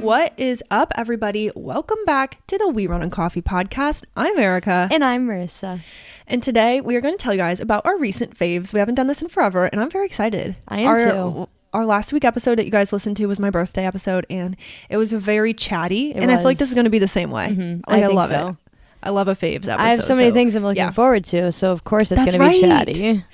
What is up, everybody? Welcome back to the We Run on Coffee podcast. I'm Arika. And I'm Marissa. And today we are going to tell you guys about our recent faves. We haven't done this in forever, and I'm very excited. I am too. Our last week episode that you guys listened to was my birthday episode, and it was very chatty. I feel like this is going to be the same way. Mm-hmm. I think love so. it. I love a faves episode. I have so many things I'm looking forward to, so of course it's going to be chatty.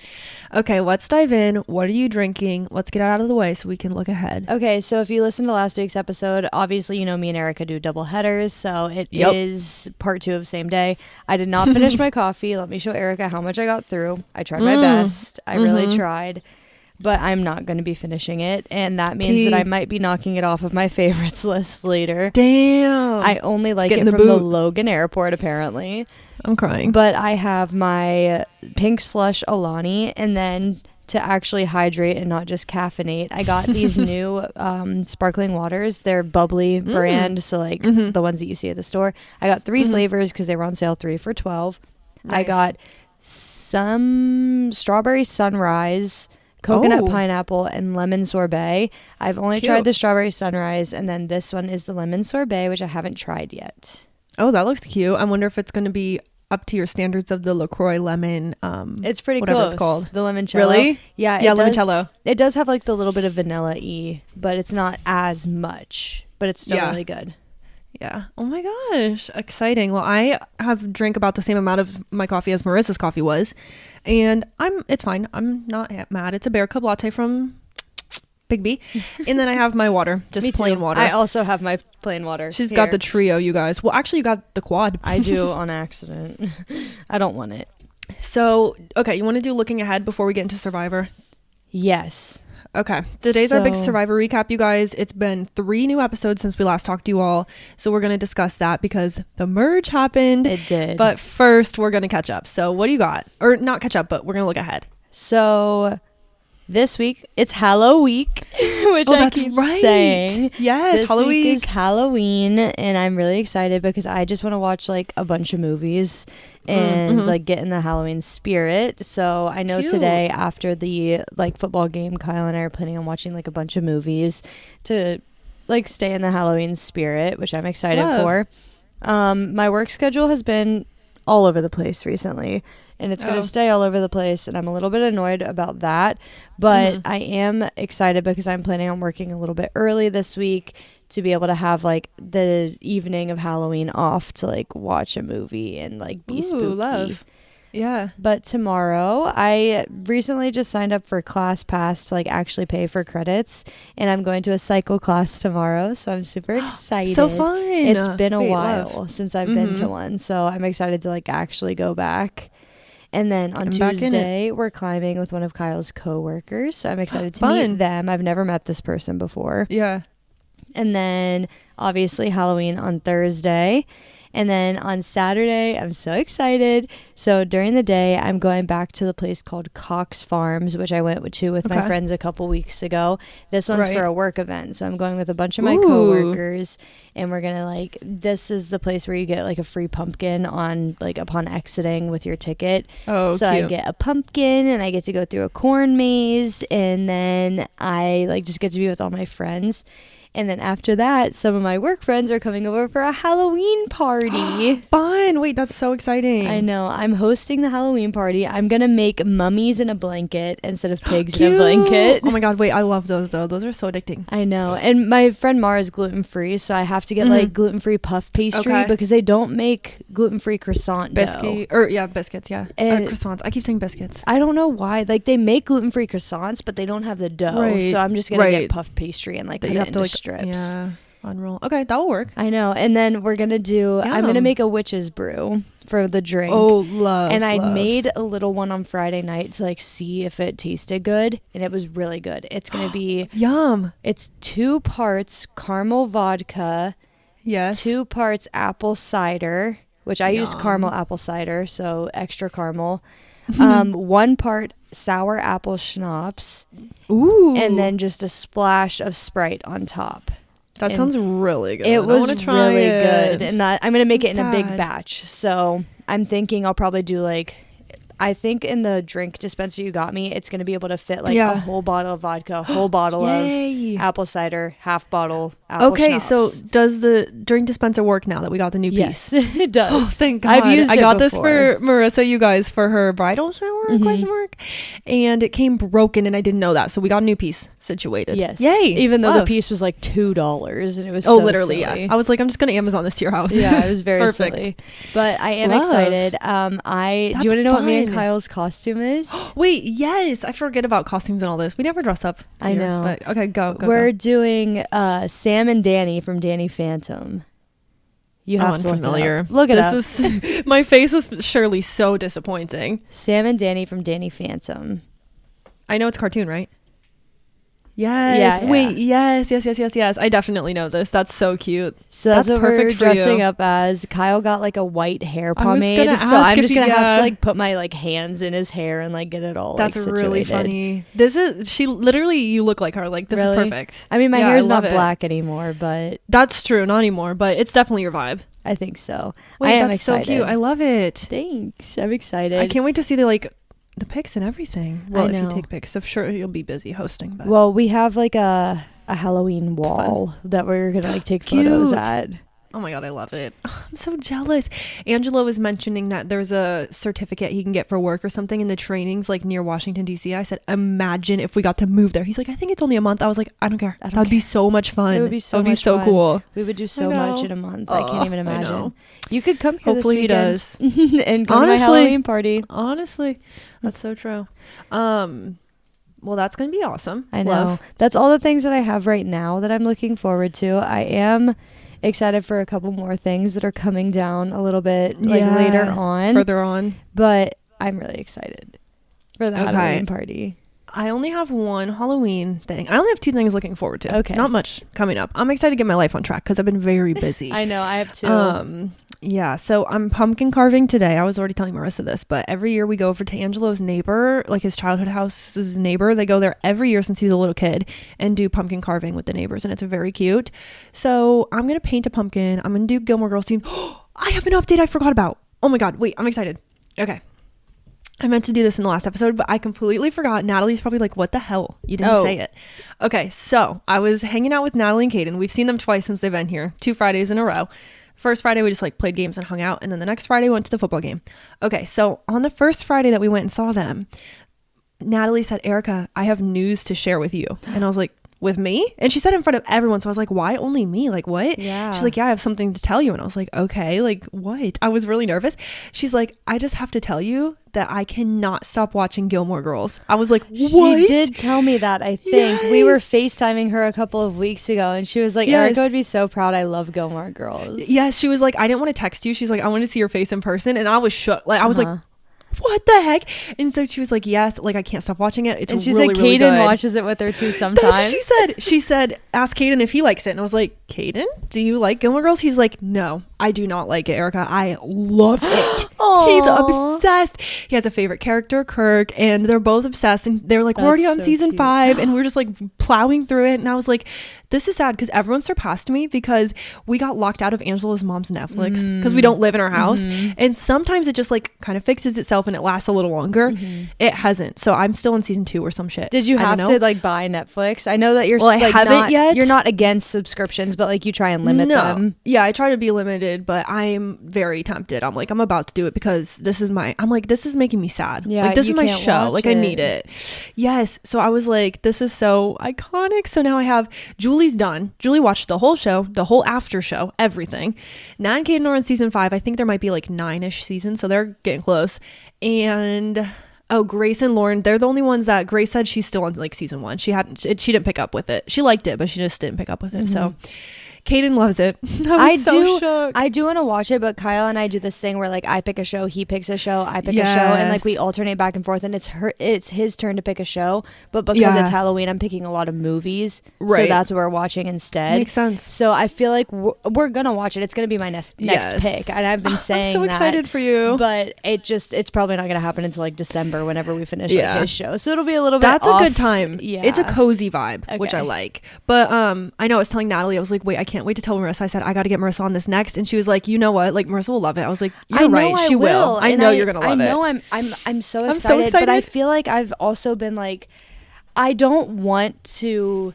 Okay, let's dive in. What are you drinking? Let's get out of the way so we can look ahead. Okay, so if you listen to last week's episode, obviously you know me and Arika do double headers, so it is part 2 of same day. I did not finish my coffee. Let me show Arika how much I got through. I tried my best. I really tried. But I'm not going to be finishing it, and that means that I might be knocking it off of my favorites list later. Damn. I only like it from the Logan Airport, apparently. I'm crying. But I have my pink slush Alani, and then to actually hydrate and not just caffeinate, I got these new sparkling waters. They're bubbly brand, so like the ones that you see at the store. I got 3 flavors because they were on sale, 3 for $12. Nice. I got some strawberry sunrise, coconut pineapple, and lemon sorbet. I've only tried the strawberry sunrise, and then this one is the lemon sorbet, which I haven't tried yet. Oh, that looks cute. I wonder if it's going to be up to your standards of the LaCroix lemon. It's pretty whatever close. It's called. The limoncello. Really? Yeah. Limoncello. It does have like the little bit of vanilla-y, but it's not as much. But it's still really good. Yeah. Oh my gosh. Exciting. Well, I have drank about the same amount of my coffee as Marissa's coffee was. And it's fine. I'm not mad. It's a Bear Cub latte from Big B. And then I have my water, just plain water. I also have my plain water. She's got the trio, you guys. Well, actually, you got the quad. I do on accident. I don't want it. So, okay, you want to do looking ahead before we get into Survivor? Yes. Okay. Today's our big Survivor recap, you guys. It's been 3 new episodes since we last talked to you all. So we're going to discuss that because the merge happened. It did. But first, we're going to catch up. So what do you got? Or not catch up, but we're going to look ahead. So this week, it's Halloween, which I keep saying. Yes, this Halloween. Week is Halloween, and I'm really excited because I just want to watch like a bunch of movies and like get in the Halloween spirit. So I know today after the like football game, Kyle and I are planning on watching like a bunch of movies to like stay in the Halloween spirit, which I'm excited for. My work schedule has been all over the place recently, and it's going to stay all over the place, and I'm a little bit annoyed about that, but I am excited because I'm planning on working a little bit early this week to be able to have like the evening of Halloween off to like watch a movie and like be spooky. Love. Yeah. But tomorrow, I recently just signed up for ClassPass to like actually pay for credits, and I'm going to a cycle class tomorrow, so I'm super excited. So fun. It's been a while since I've been to one, so I'm excited to like actually go back. And then on Tuesday, we're climbing with one of Kyle's coworkers, so I'm excited to meet them. I've never met this person before. Yeah. And then obviously Halloween on Thursday. And then on Saturday, I'm so excited. So during the day, I'm going back to the place called Cox Farms, which I went to with my friends a couple weeks ago. This one's for a work event. So I'm going with a bunch of my coworkers, and we're going to like, this is the place where you get like a free pumpkin on like upon exiting with your ticket. So cute. I get a pumpkin, and I get to go through a corn maze, and then I like just get to be with all my friends. And then after that, some of my work friends are coming over for a Halloween party. Fun. Wait, that's so exciting. I know. I'm hosting the Halloween party. I'm going to make mummies in a blanket instead of pigs in a blanket. Oh my God. Wait, I love those though. Those are so addicting. I know. And my friend Mara is gluten-free, so I have to get like gluten-free puff pastry because they don't make gluten-free croissant dough. Biscuits, yeah. And croissants. I keep saying biscuits. I don't know why. Like they make gluten-free croissants, but they don't have the dough. Right. So I'm just going to get puff pastry and like cut it into strips. Yeah. Unroll. Okay, that will work. I know. And then we're going to do, I'm going to make a witch's brew for the drink. Oh, love. And I made a little one on Friday night to like see if it tasted good. And it was really good. It's going to be yum. It's 2 parts caramel vodka. Yes. 2 parts apple cider, which I use caramel apple cider. So extra caramel. 1 part sour apple schnapps. Ooh. And then just a splash of Sprite on top. That sounds really good. It was really good. And that I'm going to make it in a big batch. So I'm thinking I'll probably do like, I think in the drink dispenser you got me, it's going to be able to fit like a whole bottle of vodka, a whole bottle of apple cider, half bottle apple Okay, so schnapps. does the drink dispenser work now that we got the new Yes, piece? it does. Oh, thank God. I've used I it got this before. for Marissa, you guys, for her bridal shower, question mark. And it came broken and I didn't know that. So we got a new piece situated. Yes. Yay. Even though Love. the piece was like $2 and it was literally, silly. yeah. I was like, I'm just going to Amazon this to your house. Yeah, it was very Perfect. silly. But I am Love. excited. Do you want to know what me and fun. Kyle's costume is? Wait, yes. I forget about costumes and all this. We never dress up. I here, know. But okay, go. We're doing Sam and Danny from Danny Phantom. You have to familiar. Look it up. This is my face is surely so disappointing. Sam and Danny from Danny Phantom. I know it's a cartoon, right? Yes. Yeah. Wait. Yes. I definitely know this. That's so cute. So that's what perfect we're for dressing you. up as. Kyle got like a white hair I was pomade, gonna so ask I'm if just you- gonna have to yeah. like put my like hands in his hair and like get it all. That's like, really situated. funny. This is she literally. You look like her. Like this Really? is perfect. I mean, my Yeah, hair's I not love it. black anymore, but That's true. Not anymore, but it's definitely your vibe. I think so. Wait, I am that's excited. so cute. I love it. Thanks. I'm excited. I can't wait to see the pics and everything. Well, if you know. take pics, I'm sure you'll be busy hosting. But Well, we have like a Halloween wall that we're gonna like take photos Cute. at. oh my God, I love it. I'm so jealous. Angelo was mentioning that there's a certificate he can get for work or something in the trainings like near Washington, D.C. I said, imagine if we got to move there. He's like, I think it's only a month. I was like, I don't care. I don't That'd be so much fun. It would be so That'd much be so fun. cool. We would do so know. much in a month. I can't even I imagine. know. You could come here Hopefully he this does. weekend and come to my Honestly. Halloween party. Honestly, that's so true. Well, that's gonna be awesome. I know. Love. That's all the things that I have right now that I'm looking forward to. I am excited for a couple more things that are coming down a little bit like Yeah. later on. Further on. But I'm really excited for the Okay. Halloween party. I only have one Halloween thing. I only have two things looking forward to. Okay. Not much coming up. I'm excited to get my life on track because I've been very busy. I know. I have two. Yeah, so I'm pumpkin carving today. I was already telling Marissa this, but every year we go over to Angelo's neighbor, like his childhood house's neighbor. They go there every year since he was a little kid and do pumpkin carving with the neighbors, and it's very cute. So I'm gonna paint a pumpkin. I'm gonna do Gilmore Girls theme. I have an update I forgot about. Oh my God, wait, I'm excited. Okay. I meant to do this in the last episode, but I completely forgot. Natalie's probably like, what the hell? You didn't say it. Okay, so I was hanging out with Natalie and Kaden. We've seen them twice since they've been here, 2 Fridays in a row. First Friday, we just like played games and hung out. And then the next Friday, we went to the football game. Okay, so on the first Friday that we went and saw them, Natalie said, Arika, I have news to share with you. And I was like, with me? And she said in front of everyone. So I was like, why only me? Like, what? Yeah. She's like, yeah, I have something to tell you. And I was like, okay, like what? I was really nervous. She's like, I just have to tell you that I cannot stop watching Gilmore Girls. I was like, what? She did tell me that, I think. Yes. We were FaceTiming her a couple of weeks ago, and she was like, Yes. Arika would be so proud. I love Gilmore Girls. Yes, she was like, I didn't want to text you. She's like, I want to see your face in person. And I was shook. Like, I was Uh-huh. like, what the heck? And so she was like, yes, like I can't stop watching it. It's And she's really, like, really Kaden good. watches it with her too That's sometimes. what she said. She said, ask Kaden if he likes it. And I was like, Kaden, do you like Gilmore Girls? He's like, no, I do not like it, Arika. I love it. He's Aw. obsessed. He has a favorite character, Kirk, and they're both obsessed. And they're like, we're already That's on so season cute. 5. And we're just like plowing through it. And I was like, this is sad because everyone surpassed me because we got locked out of Angela's mom's Netflix because we don't live in our house. And sometimes it just like kind of fixes itself and it lasts a little longer. It hasn't. So I'm still in season 2 or some shit. Did you I don't have know. to like buy Netflix? I know that you're Well, I like haven't not, yet. You're not against subscriptions, but like you try and limit them. Yeah, I try to be limited, but I'm very tempted. I'm like, I'm about to do it because this is making me sad. Yeah, like this you is my can't show. watch Like I need it. it. Yes. So I was like, this is so iconic. So now I have Julie's done. Julie watched the whole show, the whole after show, everything. Nat and Kaden are in season 5. I think there might be like 9-ish seasons, so they're getting close. And Grace and Lauren, they're the only ones that Grace said she's still on like season 1. She didn't pick up with it. She liked it, but she just didn't pick up with it. So Kaden loves it. I was so shocked. I do want to watch it, but Kyle and I do this thing where like I pick a show, he picks a show, I pick a show, and like we alternate back and forth, and it's his turn to pick a show, but because it's Halloween, I'm picking a lot of movies, so that's what we're watching instead. Makes sense. So I feel like we're gonna watch it. It's gonna be my next pick, and I've been saying I'm so excited for you, but it's probably not gonna happen until like December whenever we finish like his show. So it'll be a little bit. That's off. a good time. Yeah, it's a cozy vibe, which I Okay. like. But I know I was telling Natalie, I was like, wait, I can't wait to tell Marissa. I said I got to get Marissa on this next, and she was like, you know what? Like Marissa will love it. I was like, you're right, she will. I know you're gonna love it. I know I'm so excited, but I feel like I've also been like, I don't want to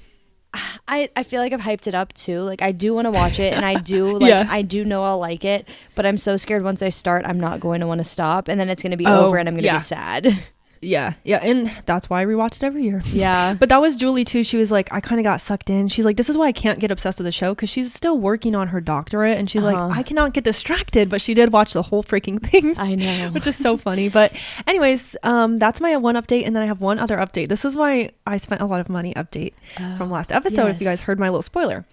I feel like I've hyped it up too. Like I do want to watch it, and I do like I do know I'll like it, but I'm so scared once I start, I'm not going to want to stop, and then it's going to be over, and I'm going to be sad. Yeah, and that's why I rewatch it every year. Yeah. But that was Julie too. She was like, I kind of got sucked in. She's like, this is why I can't get obsessed with the show, because she's still working on her doctorate, and she's like, I cannot get distracted. But she did watch the whole freaking thing. I know. Which is so funny. But anyways, that's my one update, and then I have one other update. This is why I spent a lot of money update from last episode. If you guys heard my little spoiler.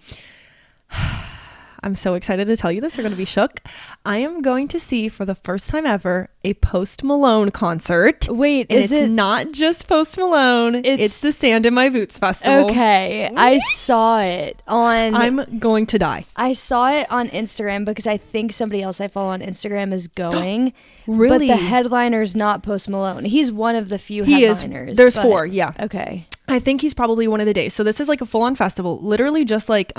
I'm so excited to tell you this. You're going to be shook. I am going to see for the first time ever a Post Malone concert. Wait, and it's not just Post Malone. It's the Sand in My Boots Festival. Okay. I saw it on... I'm going to die. I saw it on Instagram because I think somebody else I follow on Instagram is going. Really? But the headliner's not Post Malone. He's one of the few headliners. There's 4, yeah. Okay. I think he's probably one of the days. So this is like a full-on festival, literally just like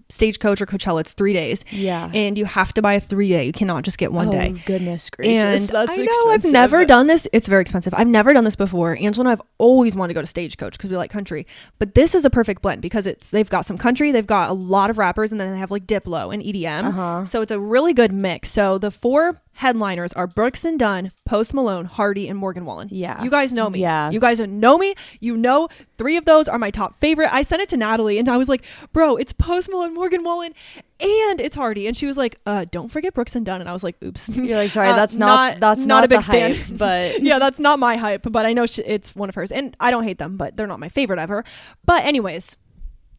Stagecoach or Coachella. It's 3 days. Yeah. And you have to buy a 3-day. You cannot just get one day. Oh, goodness gracious. And that's I know, I've never done this. It's very expensive. I've never done this before. Angela and I've always wanted to go to Stagecoach because we like country. But this is a perfect blend because they've got some country, they've got a lot of rappers, and then they have like Diplo and EDM. So it's a really good mix. So the 4 headliners are Brooks and Dunn, Post Malone, Hardy, and Morgan Wallen. Yeah. You guys know me. Yeah. You guys know me. You know 3 of those are my top favorite. I sent it to Natalie and I was like, bro, it's Post Malone, Morgan Wallen, and it's Hardy. And she was like, don't forget Brooks and Dunn. And I was like, oops. You're like, sorry, that's not a big the stand. Hype, but yeah, that's not my hype, but I know it's one of hers. And I don't hate them, but they're not my favorite ever. But anyways,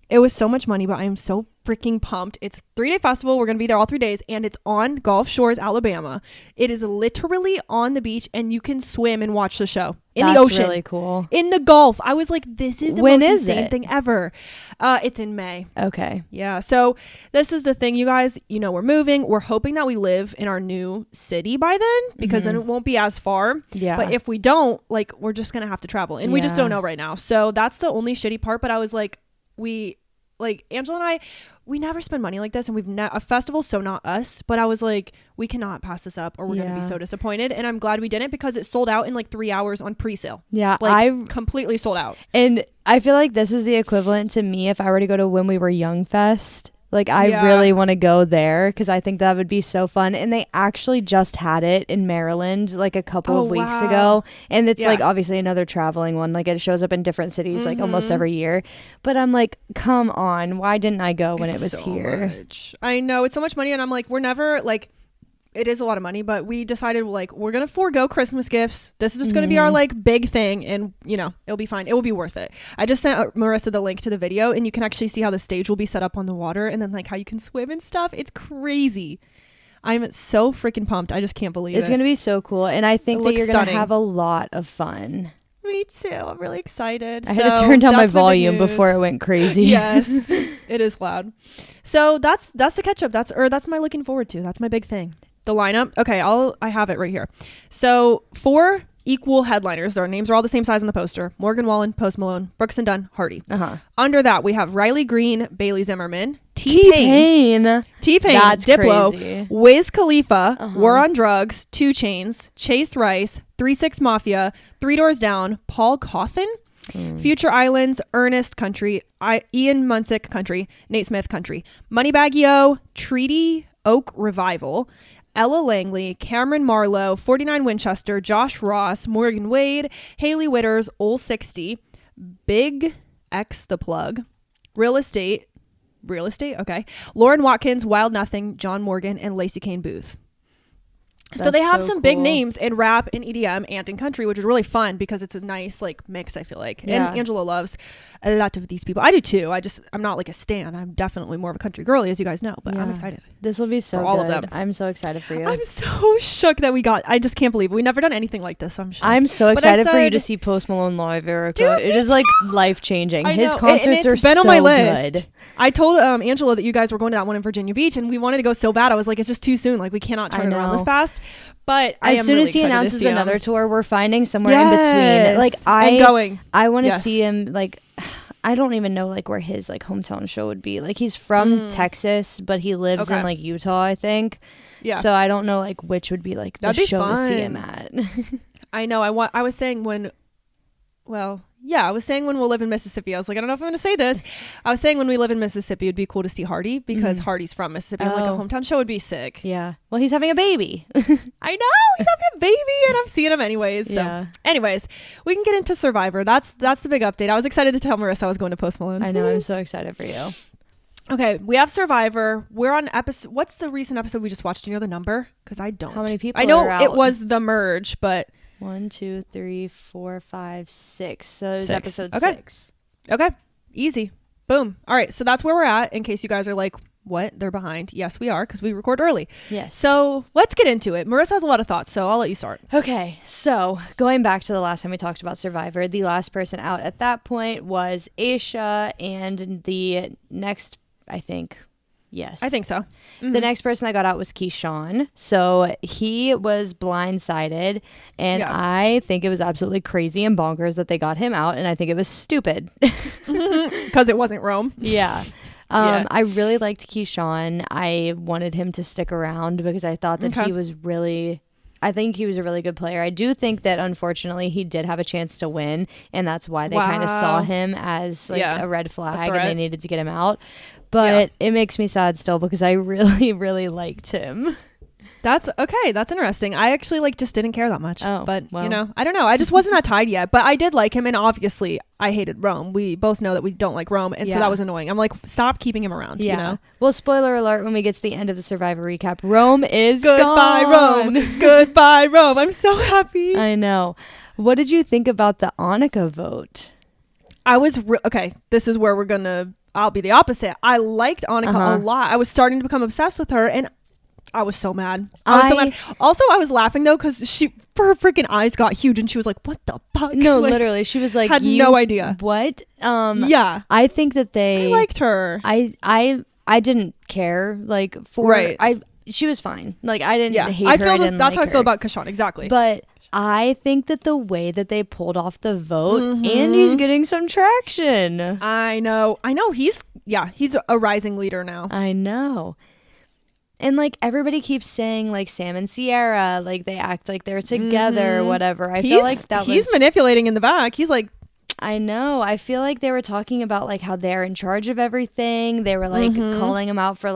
it was so much money, but I am so freaking pumped. It's a 3-day festival. We're going to be there all 3 days, and it's on Gulf Shores, Alabama. It is literally on the beach, and you can swim and watch the show in the ocean. That's really cool. In the Gulf. I was like, this is the most insane thing ever. It's in May. Okay. Yeah. So this is the thing, you guys. You know, we're moving. We're hoping that we live in our new city by then, because then it won't be as far. Yeah. But if we don't, like, we're just going to have to travel, and we just don't know right now. So that's the only shitty part. But I was like, Angela and I, we never spend money like this, and a festival, so not us, but I was like, we cannot pass this up or we're going to be so disappointed. And I'm glad we didn't, because it sold out in like 3 hours on pre-sale. Yeah. I completely sold out. And I feel like this is the equivalent to me if I were to go to When We Were Young Fest. Like, I really want to go there because I think that would be so fun. And they actually just had it in Maryland like a couple of weeks ago. And it's like obviously another traveling one. Like, it shows up in different cities like almost every year. But I'm like, come on. Why didn't I go when it was here? Much. I know. It's so much money. And I'm like, we're never like... It is a lot of money, but we decided like we're gonna forego Christmas gifts. This is just gonna be our like big thing, and you know, it'll be fine. It will be worth it. I just sent Marissa the link to the video, and you can actually see how the stage will be set up on the water, and then like how you can swim and stuff. It's crazy. I'm so freaking pumped. I just can't believe it's gonna be so cool, and I think that you're gonna have a lot of fun. Me too. I'm really excited. I had to turn down my volume before it went crazy. Yes, it is loud. So that's the catch up. That's my looking forward to. That's my big thing. The lineup. Okay, I have it right here. So 4 equal headliners. Their names are all the same size on the poster. Morgan Wallen, Post Malone, Brooks and Dunn, Hardy. Under that, we have Riley Green, Bailey Zimmerman, T-Pain, That's Diplo, crazy. Wiz Khalifa, War on Drugs, 2 Chainz, Chase Rice, 3 6 Mafia, 3 Doors Down, Paul Cawthon, Future Islands, Ernest Country, Ian Munsick Country, Nate Smith Country, Moneybagg Yo, Treaty Oak Revival, Ella Langley, Cameron Marlowe, 49 Winchester, Josh Ross, Morgan Wade, Haley Witters, Ol 60, Big X The Plug, Real Estate, okay, Lauren Watkins, Wild Nothing, John Morgan, and Lacey Kane Booth. So they have some big names in rap and EDM and in country, which is really fun because it's a nice like mix, I feel like. Yeah. And Angela loves a lot of these people. I do too. I'm not like a stan. I'm definitely more of a country girly, as you guys know, but I'm excited. This will be so all good. Of them. I'm so excited for you. I'm so shook that I just can't believe it. We've never done anything like this. I'm shook. I'm so excited for you to see Post Malone live, Arika. Dude, it is like life changing. His concerts are so on my list. Good. I told Angela that you guys were going to that one in Virginia Beach, and we wanted to go so bad. I was like, it's just too soon. Like, we cannot turn around this fast. But as soon as he announces another tour, we're finding somewhere in between. Like, I want to see him. Like, I don't even know like where his like hometown show would be. Like, he's from Texas, but he lives in like Utah, I think. Yeah. So I don't know like which would be like the show to see him at. I know. I was saying when. Well, I was saying when we'll live in Mississippi, I was like, I don't know if I'm going to say this. I was saying when we live in Mississippi, it'd be cool to see Hardy because Hardy's from Mississippi. I'm like, a hometown show would be sick. Yeah. Well, he's having a baby. I know. He's having a baby and I'm seeing him anyways. So anyways, we can get into Survivor. That's the big update. I was excited to tell Marissa I was going to Post Malone. I know. I'm so excited for you. Okay. We have Survivor. We're on episode. What's the recent episode we just watched? Do you know the number? Because I don't. How many people I know are out? it was the merge, but... 1, 2, 3, 4, 5, 6. So it was episode 6. Okay. Easy. Boom. All right. So that's where we're at in case you guys are like, what? They're behind. Yes, we are because we record early. Yes. So let's get into it. Marissa has a lot of thoughts, so I'll let you start. Okay. So going back to the last time we talked about Survivor, the last person out at that point was Aisha, and the next, I think... Yes. I think so. Mm-hmm. The next person that got out was Keyshawn. So he was blindsided. And I think it was absolutely crazy and bonkers that they got him out. And I think it was stupid. Because it wasn't Rome. Yeah. I really liked Keyshawn. I wanted him to stick around because I thought that he was really... I think he was a really good player. I do think that, unfortunately, he did have a chance to win. And that's why they kind of saw him as like a red flag and they needed to get him out. But it makes me sad still because I really, really liked him. That's okay. That's interesting. I actually just didn't care that much. Oh, but well. you know, I don't know. I just wasn't that tied yet. But I did like him, and obviously I hated Rome. We both know that we don't like Rome, and so that was annoying. I'm like, stop keeping him around. Yeah. You know? Well, spoiler alert: when we get to the end of the Survivor recap, Rome is goodbye, gone. Rome. Goodbye, Rome. I'm so happy. I know. What did you think about the Annika vote? I was okay. This is where I'll be the opposite. I liked Annika a lot. I was starting to become obsessed with her, and I was so mad. I was so mad. Also, I was laughing though because her freaking eyes got huge, and she was like, "What the fuck?" No, literally, she was like, had no idea. What? Yeah, I think that I liked her. I didn't care. She was fine. Like I didn't hate her. That's how I feel about Keyshawn. Exactly. But I think that the way that they pulled off the vote, Andy's getting some traction. I know. He's a rising leader now. I know. And everybody keeps saying Sam and Sierra, they act like they're together or whatever. I feel like he's manipulating in the back. He's like, I know. I feel like they were talking about how they're in charge of everything. They were calling him out for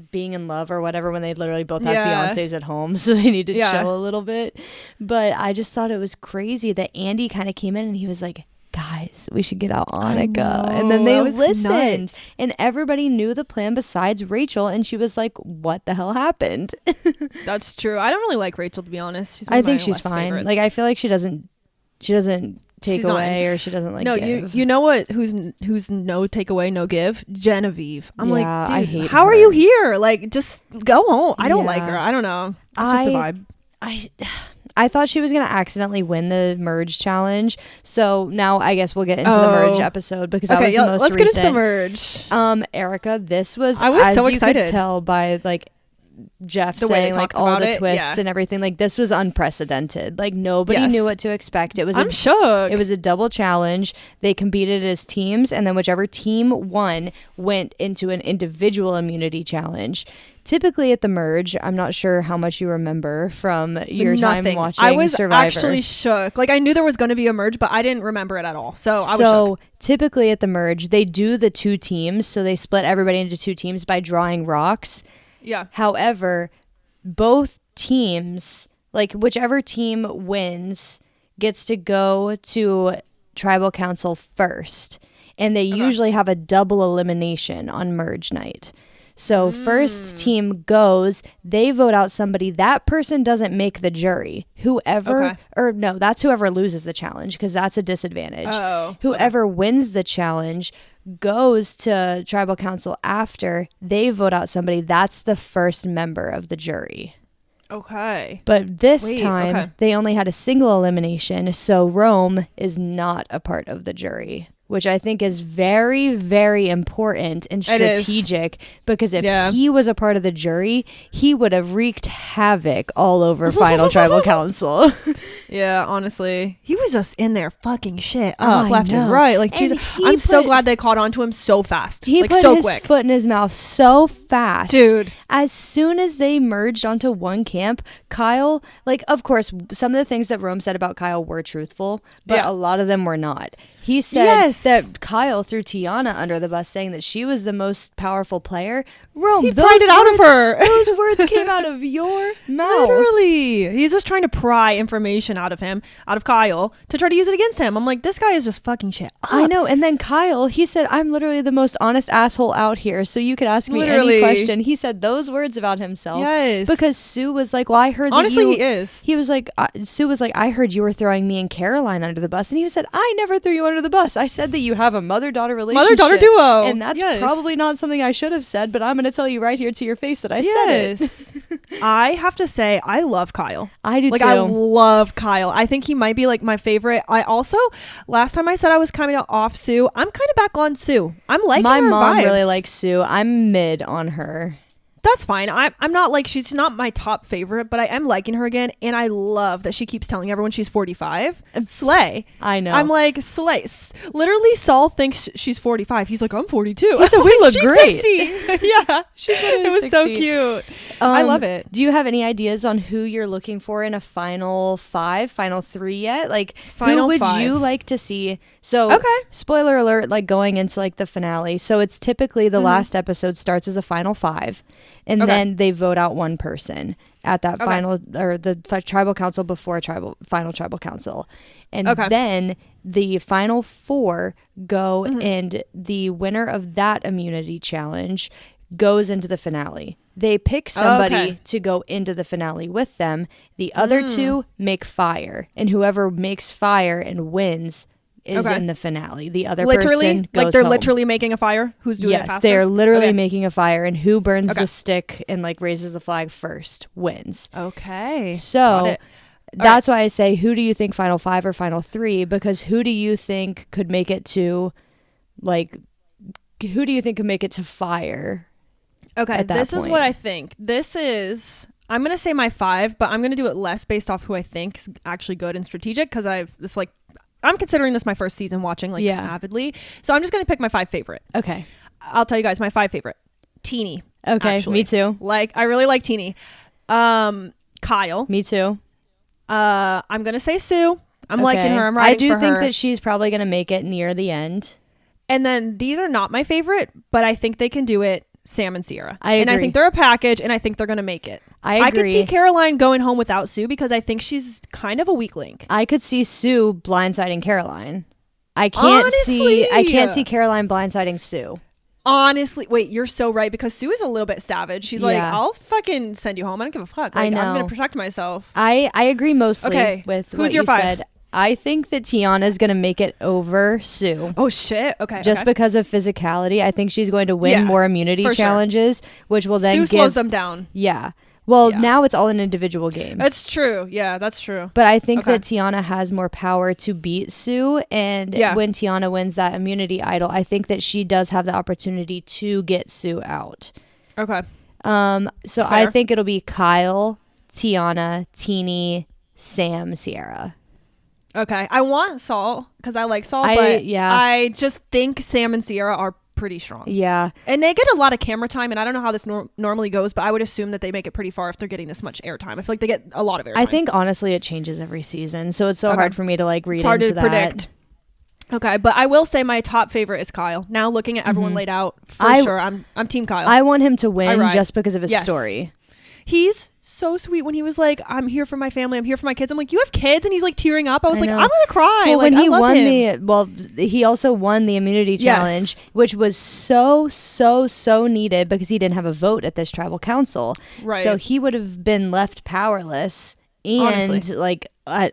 being in love or whatever when they literally both had fiancés at home, so they need to chill a little bit. But I just thought it was crazy that Andy kind of came in and he was like, guys, we should get out Annika. And then they listened. Nuts. And everybody knew the plan besides Rachel. And she was like, what the hell happened? That's true. I don't really like Rachel, to be honest. I think she's fine. Favorites. I feel like she doesn't take away or she doesn't give. You know what? Who's no take away, no give? Genevieve. I'm like, dude, I hate how her. are you here? Just go home. I don't like her. I don't know. It's just a vibe. I thought she was going to accidentally win the merge challenge. So now I guess we'll get into the merge episode because that was the most recent. Let's get into the merge. Erika, this was, I was so excited. You could tell by Jeff saying all the twists and everything. This was unprecedented. Nobody knew what to expect. I'm shook. It was a double challenge. They competed as teams, and then whichever team won went into an individual immunity challenge. Typically at the merge, I'm not sure how much you remember from your time watching Survivor. I was actually shook. I knew there was going to be a merge, but I didn't remember it at all. So I was shook. Typically at the merge, they do the two teams. So they split everybody into two teams by drawing rocks. Yeah. However, both teams, whichever team wins, gets to go to tribal council first. And they usually have a double elimination on merge night. So first team goes, they vote out somebody. That person doesn't make the jury. That's whoever loses the challenge because that's a disadvantage. Whoever wins the challenge goes to tribal council after they vote out somebody. That's the first member of the jury. Okay. But this time they only had a single elimination. So Rome is not a part of the jury, which I think is very, very important and strategic because if he was a part of the jury, he would have wreaked havoc all over Final Tribal Council. Yeah, honestly. He was just in there fucking shit up left and right. Jesus, I'm so glad they caught on to him so fast. He put so his quick. foot in his mouth so fast. Dude. As soon as they merged onto one camp, Kyle, of course, some of the things that Rome said about Kyle were truthful, but a lot of them were not. He said that Kyle threw Tiana under the bus, saying that she was the most powerful player. Rome, he pried it out of her. Those words came out of your mouth. Literally. He's just trying to pry information out of Kyle, to try to use it against him. I'm like, this guy is just fucking shit up. I know. And then Kyle, he said, I'm literally the most honest asshole out here, so you could ask me any question. He said those words about himself. Yes. Because Sue was like, well, I heard that honestly, he is. He was like, Sue was like, I heard you were throwing me and Caroline under the bus. And he said, I never threw you under the bus. I said that you have a mother-daughter relationship. Mother-daughter duo. And that's probably not something I should have said, but I'm going to tell you right here to your face that I said it. I have to say, I love Kyle. I do too. I love Kyle. I think he might be like my favorite. I also, last time I said I was coming off Sue, I'm kind of back on Sue. I'm liking my her mom vibes. Really likes Sue. I'm mid on her. That's fine. I'm not like, she's not my top favorite, but I am liking her again. And I love that she keeps telling everyone she's 45. Slay. I know. I'm like, slay. Literally, Saul thinks she's 45. He's like, I'm 42. He said, we look great. 60. Yeah. It was 60. So cute. I love it. Do you have any ideas on who you're looking for in a final 5, final 3 yet? Like, final who would 5. you like to see? So, spoiler alert, like going into like the finale. So it's typically the last episode starts as a final 5. And then they vote out one person at that final, or the tribal council before final tribal council. And then the final 4 go, and the winner of that immunity challenge goes into the finale. They pick somebody to go into the finale with them. The other 2 make fire, and whoever makes fire and wins is in the finale. The other person goes like they're home. literally making a fire. Who's doing it faster? They're literally making a fire, and who burns the stick and like raises the flag first wins. Okay. So that's why I say, who do you think final 5 or final 3? Because who do you think could make it to, like, who do you think could make it to fire? Okay, this is what I think. I'm going to say my 5, but I'm going to do it less based off who I think is actually good and strategic, because I'm considering this my first season watching avidly. So I'm just going to pick my 5 favorite. Okay. I'll tell you guys my 5 favorite. Teeny. Okay, actually. Me too. Like, I really like Teeny. Kyle. Me too. I'm going to say Sue. I'm liking her. I'm riding for her. I do think that she's probably going to make it near the end. And then these are not my favorite, but I think they can do it. Sam and Sierra. I agree. And I think they're a package, and I think they're going to make it. I agree. I could see Caroline going home without Sue, because I think she's kind of a weak link. I could see Sue blindsiding Caroline. I can't see Caroline blindsiding Sue. Honestly, wait, you're so right, because Sue is a little bit savage. She's like, I'll fucking send you home. I don't give a fuck. Like, I know. I'm going to protect myself. I agree mostly with Who's what your you 5? said. I think that Tiana is going to make it over Sue. Oh, shit. Okay. Just because of physicality. I think she's going to win more immunity challenges, which will then Sue slows them down. Yeah. Well, now it's all an individual game. That's true. Yeah, that's true. But I think that Tiana has more power to beat Sue. And when Tiana wins that immunity idol, I think that she does have the opportunity to get Sue out. Okay. So Fair. I think it'll be Kyle, Tiana, Teeny, Sam, Sierra. Okay. I want Saul, because I like Saul, but I just think Sam and Sierra are pretty strong. Yeah. And they get a lot of camera time, and I don't know how this normally goes, but I would assume that they make it pretty far if they're getting this much airtime. I feel like they get a lot of airtime. I think, honestly, it changes every season, so it's so hard for me to, like, read into that. It's hard to predict. Okay, but I will say my top favorite is Kyle. Now, looking at everyone laid out, for sure, I'm Team Kyle. I want him to win just because of his story. He's so sweet when he was like, I'm here for my family, I'm here for my kids. I'm like, you have kids? And he's like tearing up. I was like, I'm gonna cry. Well, like, when he he also won the immunity challenge, which was so needed, because he didn't have a vote at this tribal council. Right. So he would have been left powerless and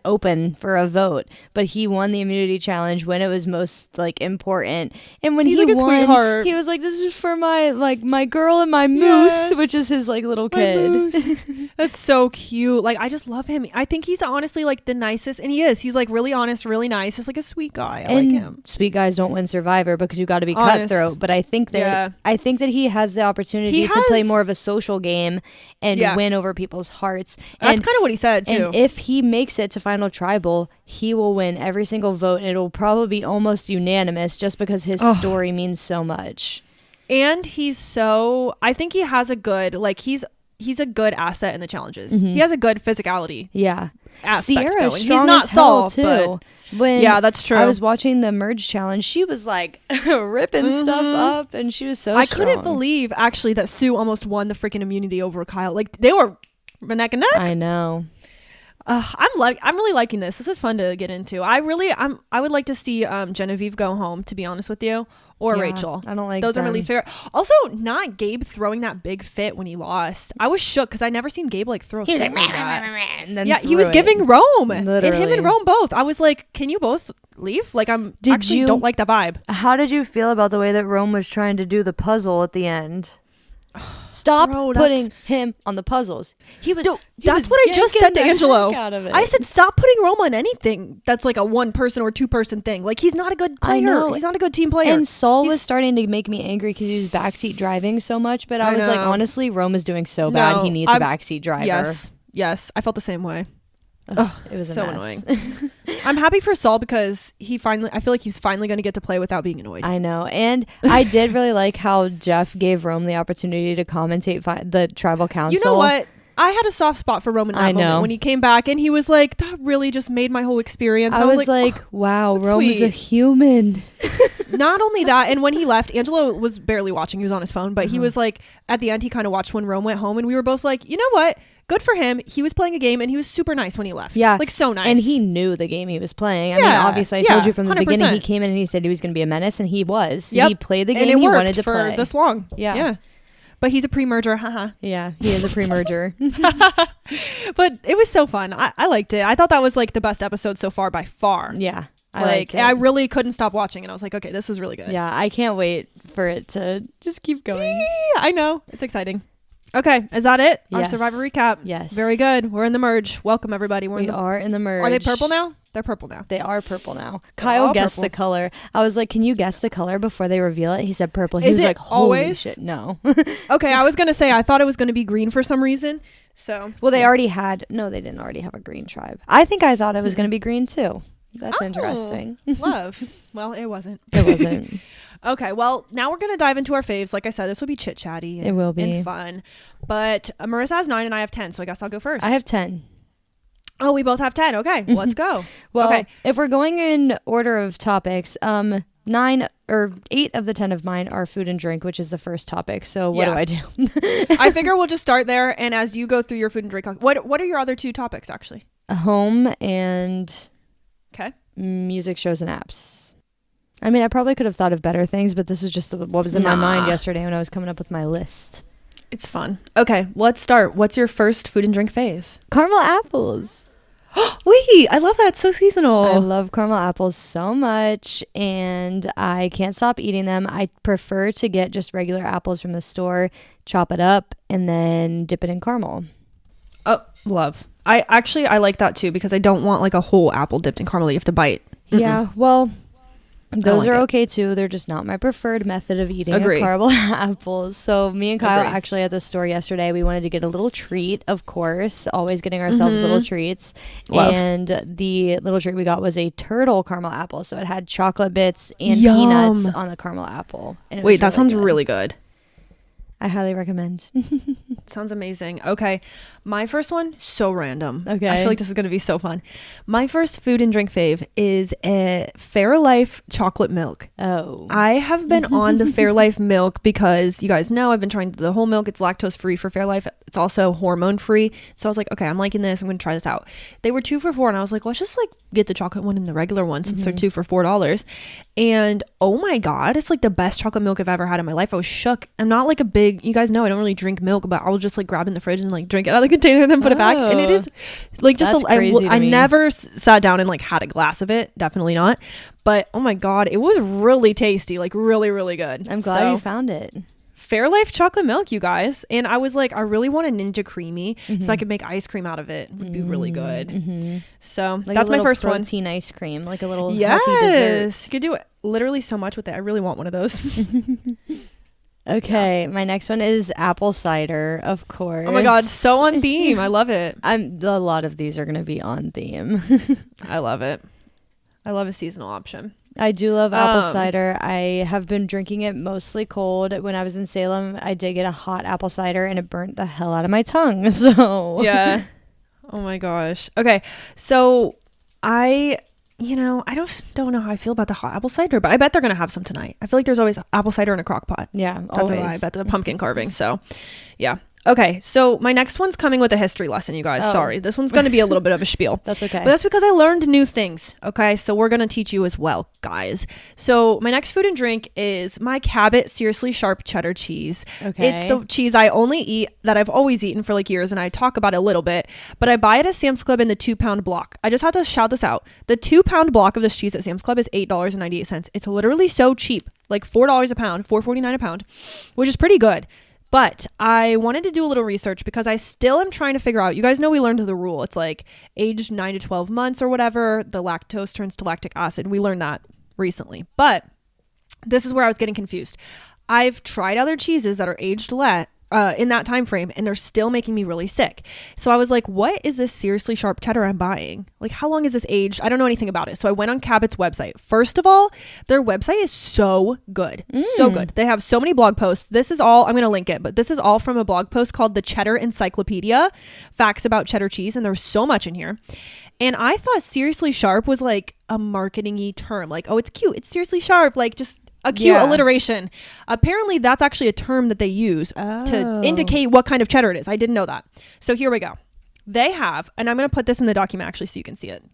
open for a vote, but he won the immunity challenge when it was most important. And when he won, he was like, this is for my girl and my moose, which is his little kid. That's so cute. I just love him. I think he's honestly the nicest, and he is. He's really honest, really nice, just a sweet guy. I like him. Sweet guys don't win Survivor, because you got to be cutthroat. But I think that he has the opportunity to play more of a social game and win over people's hearts. That's kind of what he said too. And if he makes it to final tribal, he will win every single vote, and it'll probably be almost unanimous, just because his story means so much. And I think he has a good, he's a good asset in the challenges. He has a good physicality. Yeah. Aspect Sierra is going. strong He's not as hell, Saul, too. Yeah, that's true. I was watching the merge challenge. She was like ripping stuff up, and she was so I strong. couldn't believe actually that Sue almost won the freaking immunity over Kyle. Like they were neck and neck. I know. I'm really liking this. This is fun to get into. I would like to see Genevieve go home, to be honest with you, or Rachel. I don't like those them. are my least favorite. Also, not Gabe throwing that big fit when he lost. I was shook because I never seen Gabe like throw. He was like, that. and Yeah, he was giving Rome, Literally. and him and Rome both. I was like, can you both leave? Like don't like that vibe. How did you feel about the way that Rome was trying to do the puzzle at the end? Stop putting him on the puzzles. That's what I just said to Angelo. I said, stop putting Rome on anything that's like a 1 person or 2 person thing. Like he's not a good player. I know. He's not a good team player. And Saul was starting to make me angry because he was backseat driving so much. But I was like, honestly, Rome is doing so bad. He needs a backseat driver. Yes. I felt the same way. It was so annoying. I'm happy for Saul because I feel like he's finally going to get to play without being annoyed. I know. And I did really like how Jeff gave Rome the opportunity to commentate the tribal council. You know what? I had a soft spot for Rome in that moment when he came back and he was like, that really just made my whole experience. I was like, wow, Rome is a human. Not only that, and when he left, Angelo was barely watching. He was on his phone, but he was like, at the end, he kind of watched when Rome went home and we were both like, you know what? Good for him. He was playing a game and he was super nice when he left. Yeah. Like so nice. And he knew the game he was playing. I mean, obviously I told you from the 100%. beginning he came in and he said he was going to be a menace and he was. Yep. He played the game and it he worked wanted to for play. this long. Yeah. But he's a pre-merger, haha. Yeah, he is a pre-merger. But it was so fun. I liked it. I thought that was like the best episode so far by far. Yeah. I really couldn't stop watching and I was like, okay, this is really good. Yeah, I can't wait for it to just keep going. I know. It's exciting. Okay, is that it? Our Yes. Survivor recap. Yes. Very good. We're in the merge. Welcome everybody. We are in the merge. Are they purple now? They're purple now. They are purple now. Kyle guessed the color. I was like, can you guess the color before they reveal it? He said purple. He was like, holy shit, no. Okay, I was going to say, I thought it was going to be green for some reason. So. Well, they already had, no, they didn't already have a green tribe. I thought it was going to be green too. That's interesting. Love. Well, it wasn't. It wasn't. Okay, well, now we're going to dive into our faves. Like I said, this will be chit-chatty. It will be. And fun. But Marissa has 9 and I have 10, so I guess I'll go first. I have 10. Oh, we both have 10. Okay, let's go. Well, okay. If we're going in order of topics, 9 or 8 of the 10 of mine are food and drink, which is the first topic. So what do I do? I figure we'll just start there. And as you go through your food and drink, what are your other 2 topics, actually? Home and music shows and apps. I mean, I probably could have thought of better things, but this was just what was in my mind yesterday when I was coming up with my list. It's fun. Okay, let's start. What's your first food and drink fave? Caramel apples. Wait, I love that. It's so seasonal. I love caramel apples so much, and I can't stop eating them. I prefer to get just regular apples from the store, chop it up, and then dip it in caramel. Oh, love. I like that too because I don't want like a whole apple dipped in caramel you have to bite. Yeah, well, those are it. okay too. They're just not my preferred method of eating a caramel apples. So me and Kyle actually at the store yesterday, we wanted to get a little treat, of course, always getting ourselves little treats. Love. And the little treat we got was a turtle caramel apple. So it had chocolate bits and peanuts on a caramel apple. And Wait, that sounds really good. I highly recommend. Sounds amazing. Okay. My first one, so random. Okay. I feel like this is going to be so fun. My first food and drink fave is a Fairlife chocolate milk. Oh. I have been on the Fairlife milk because you guys know I've been trying the whole milk. It's lactose free for Fairlife. It's also hormone free. So I was like, okay, I'm liking this. I'm going to try this out. They were 2 for $4 and I was like, let's just like get the chocolate one and the regular one since they're 2 for $4. And oh my God, it's like the best chocolate milk I've ever had in my life. I was shook. I'm not like a big, you guys know I don't really drink milk, but I'll just like grab it in the fridge and like drink it out of the container and then put it back. And it is like just, I never sat down and like had a glass of it. Definitely not. But oh my God, it was really tasty. Like really, really good. I'm glad you found it. Fairlife chocolate milk, you guys. And I was like, I really want a Ninja Creamy so I could make ice cream out of it. It would be really good. So like that's my first one. Protein ice cream, like a little healthy dessert. You could do literally so much with it. I really want one of those. Okay, my next one is apple cider, of course. Oh my God, so on theme. I love it. A lot of these are going to be on theme. I love it. I love a seasonal option. I do love apple cider. I have been drinking it mostly cold. When I was in Salem, I did get a hot apple cider and it burnt the hell out of my tongue. So yeah. Oh my gosh. Okay. So I don't know how I feel about the hot apple cider, but I bet they're going to have some tonight. I feel like there's always apple cider in a crock pot. Yeah. That's what I bet the pumpkin carving. So yeah. Okay, so my next one's coming with a history lesson, you guys. Sorry, this one's going to be a little bit of a spiel. That's okay. But that's because I learned new things, okay? So we're going to teach you as well, guys. So my next food and drink is my Cabot Seriously Sharp Cheddar cheese. Okay. It's the cheese I only eat, that I've always eaten for like years, and I talk about it a little bit, but I buy it at Sam's Club in the 2-pound block. I just have to shout this out. The 2-pound block of this cheese at Sam's Club is $8.98. It's literally so cheap, like $4 a pound, $4.49 a pound, which is pretty good. But I wanted to do a little research because I still am trying to figure out, you guys know we learned the rule. It's like aged 9 to 12 months or whatever, the lactose turns to lactic acid. We learned that recently. But this is where I was getting confused. I've tried other cheeses that are aged in that time frame, and they're still making me really sick. So I was like, what is this seriously sharp cheddar I'm buying? Like, how long is this aged? I don't know anything about it. So I went on Cabot's website. First of all, their website is so good. So good. They have so many blog posts. This is all, I'm going to link it, but this is all from a blog post called The Cheddar Encyclopedia, Facts About Cheddar Cheese. And there's so much in here. And I thought seriously sharp was like a marketing-y term. Like, oh, it's cute. It's seriously sharp. Like, just a cute alliteration. Apparently, that's actually a term that they use to indicate what kind of cheddar it is. I didn't know that. So here we go. They have, and I'm going to put this in the document actually so you can see it.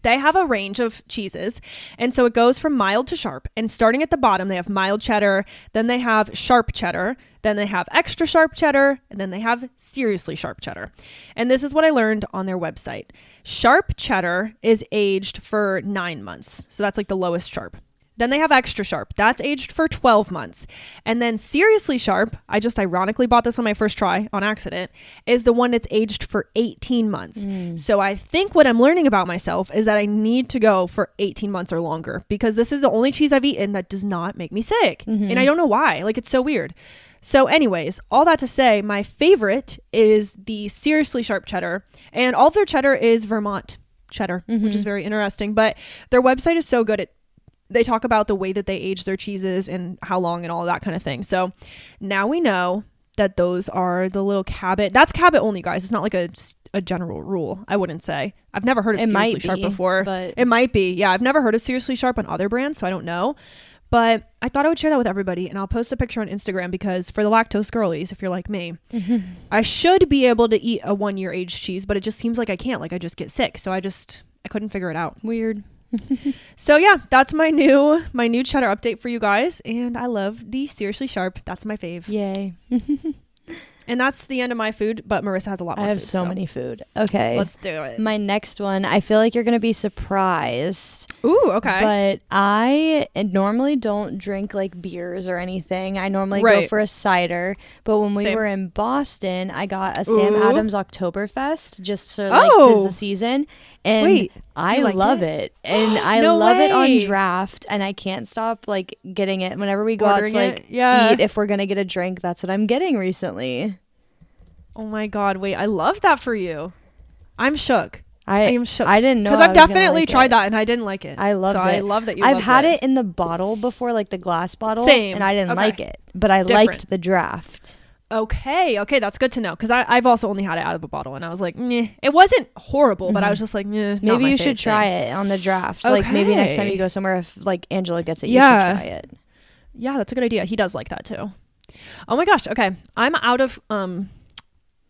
They have a range of cheeses, and so it goes from mild to sharp. And starting at the bottom, they have mild cheddar, then they have sharp cheddar, then they have extra sharp cheddar, and then they have seriously sharp cheddar. And this is what I learned on their website. Sharp cheddar is aged for 9 months. So that's like the lowest sharp. Then they have extra sharp. That's aged for 12 months. And then seriously sharp, I just ironically bought this on my first try on accident, is the one that's aged for 18 months. So I think what I'm learning about myself is that I need to go for 18 months or longer, because this is the only cheese I've eaten that does not make me sick. And I don't know why. Like, it's so weird. So anyways, all that to say, my favorite is the seriously sharp cheddar, and all their cheddar is Vermont cheddar, which is very interesting. But their website is so good. They talk about the way that they age their cheeses and how long and all that kind of thing. So now we know that those are the little Cabot. That's Cabot only, guys. It's not like a general rule, I wouldn't say. I've never heard of seriously sharp before. But it might be. Yeah, I've never heard of seriously sharp on other brands, so I don't know. But I thought I would share that with everybody, and I'll post a picture on Instagram, because for the lactose girlies, if you're like me, I should be able to eat a 1-year aged cheese, but it just seems like I can't. Like, I just get sick. So I couldn't figure it out. Weird. So yeah, that's my new cheddar update for you guys, and I love the seriously sharp. That's my fave. Yay. And that's the end of my food, but Marissa has a lot more. I have so many food. Okay, let's do it. My next one, I feel like you're gonna be surprised. Ooh, okay. But I normally don't drink like beers or anything. I normally go for a cider. But when we were in Boston, I got a Sam Adams Oktoberfest just to like 'tis the season. And I love it. And I love it on draft, and I can't stop like getting it whenever we go out to like eat. If we're gonna get a drink, that's what I'm getting recently. Oh my God, wait, I love that for you. I'm shook. I am shook. I didn't know, because I've definitely tried that and I didn't like it. I loved it. I love that you I've had it in the bottle before, like the glass bottle. Same. And I didn't like it, but I liked the draft. Okay, that's good to know, because I've also only had it out of a bottle, and I was like, meh. It wasn't horrible, but I was just like, maybe you should try it on the draft. Like maybe next time you go somewhere, if like Angela gets it, you should try it. Yeah, that's a good idea. He does like that too. Oh my gosh. Okay, I'm out of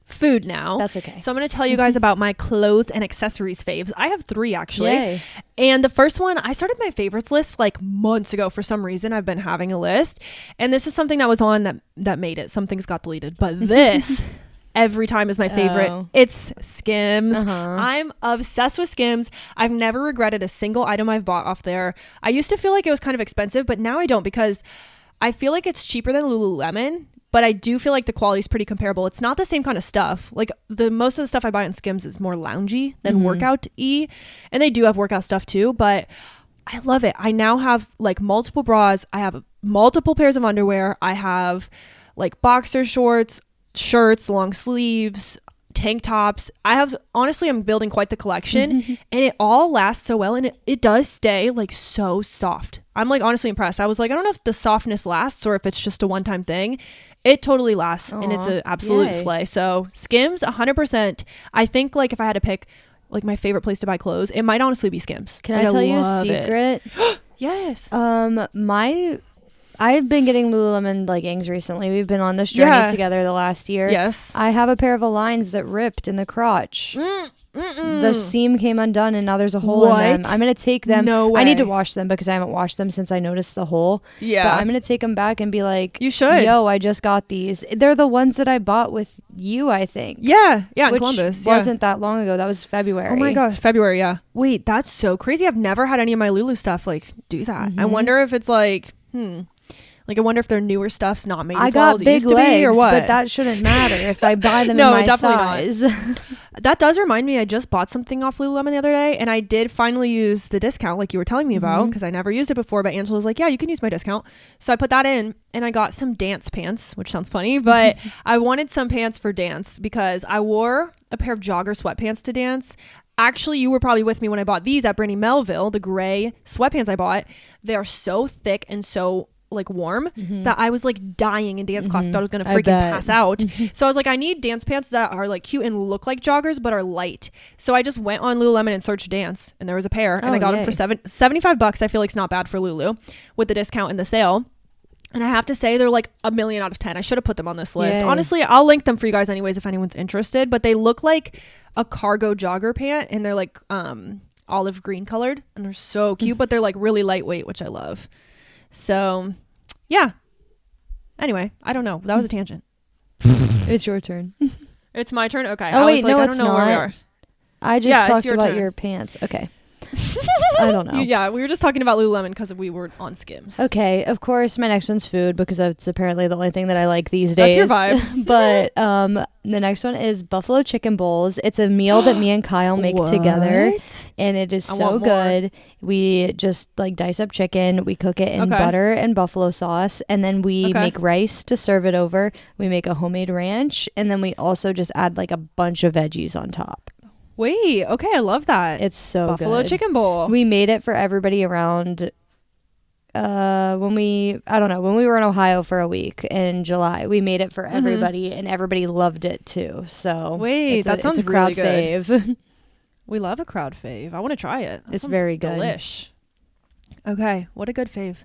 food now. That's okay. So I'm going to tell you guys about my clothes and accessories faves. I have 3 actually. Yay. And the first one, I started my favorites list like months ago. For some reason, I've been having a list, and this is something that was on that made it. Some things got deleted, but this every time is my favorite. It's Skims. I'm obsessed with Skims. I've never regretted a single item I've bought off there. I used to feel like it was kind of expensive, but now I don't, because I feel like it's cheaper than Lululemon. But I do feel like the quality is pretty comparable. It's not the same kind of stuff. Like most of the stuff I buy on Skims is more loungy than workout-y. And they do have workout stuff too, but I love it. I now have like multiple bras. I have multiple pairs of underwear. I have like boxer shorts, shirts, long sleeves, tank tops. Honestly, I'm building quite the collection and it all lasts so well, and it does stay like so soft. I'm like honestly impressed. I was like, I don't know if the softness lasts or if it's just a one-time thing. It totally lasts. Aww, and it's an absolute slay. So Skims 100%. I think like if I had to pick like my favorite place to buy clothes, it might honestly be Skims. Can I tell you a secret? Yes. I've been getting Lululemon leggings recently. We've been on this journey together the last year. Yes. I have a pair of Aligns that ripped in the crotch. The seam came undone and now there's a hole in them. I'm going to take them. No way. I need to wash them because I haven't washed them since I noticed the hole. Yeah. But I'm going to take them back and be like, you should. Yo, I just got these. They're the ones that I bought with you, I think. Yeah. Yeah. In which Columbus. wasn't that long ago. That was February. Oh my gosh. February. Yeah. Wait, that's so crazy. I've never had any of my Lulu stuff like do that. I wonder if it's like, like, I wonder if their newer stuff's not made as well as it used to be or what. But that shouldn't matter if I buy them in my size. That does remind me, I just bought something off Lululemon the other day, and I did finally use the discount like you were telling me about, because I never used it before, but Angela was like, yeah, you can use my discount. So I put that in, and I got some dance pants, which sounds funny, but I wanted some pants for dance because I wore a pair of jogger sweatpants to dance. Actually, you were probably with me when I bought these at Brittany Melville, the gray sweatpants I bought. They are so thick and so like warm that I was like dying in dance class. Thought I was gonna freaking pass out. So I was like, I need dance pants that are like cute and look like joggers but are light. So I just went on Lululemon and searched dance, and there was a pair, and I got them for $75. I feel like it's not bad for Lulu with the discount and the sale. And I have to say, they're like 1,000,000 out of 10. I should have put them on this list. Honestly, I'll link them for you guys anyways if anyone's interested. But they look like a cargo jogger pant, and they're like olive green colored, and they're so cute, but they're like really lightweight, which I love. So yeah. Anyway, I don't know. That was a tangent. It's your turn. It's my turn? Okay. Oh, wait, no, I it's don't know not. where we are. I just talked about your pants. Okay. I don't know. Yeah, we were just talking about Lululemon because we were on Skims. Okay, of course, my next one's food because that's apparently the only thing that I like these days. That's your vibe. But the next one is buffalo chicken bowls. It's a meal that me and Kyle make together, and it is so good. We just like dice up chicken, we cook it in butter and buffalo sauce, and then we make rice to serve it over. We make a homemade ranch, and then we also just add like a bunch of veggies on top. Wait, okay, I love that. It's so Buffalo good. chicken bowl. We made it for everybody around when we were in Ohio for a week in July. We made it for everybody, and everybody loved it too. So wait, that sounds it's a crowd really good. fave. We love a crowd fave. I want to try it. It's very good. Delish. Okay, what a good fave.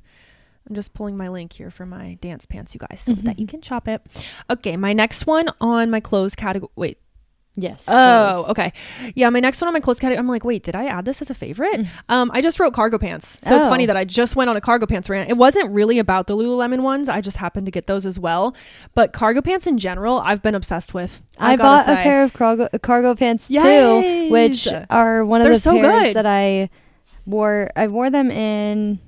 I'm just pulling my link here for my dance pants, you guys, so that you can shop it. Okay, my next one on my clothes category. Wait. Yes. Oh, okay. Yeah, my next one on my clothes category, I'm like, wait, did I add this as a favorite? I just wrote cargo pants. So it's funny that I just went on a cargo pants rant. It wasn't really about the Lululemon ones. I just happened to get those as well. But cargo pants in general, I've been obsessed with. I bought a pair of cargo pants too, which are one of the pairs that I wore. I wore them in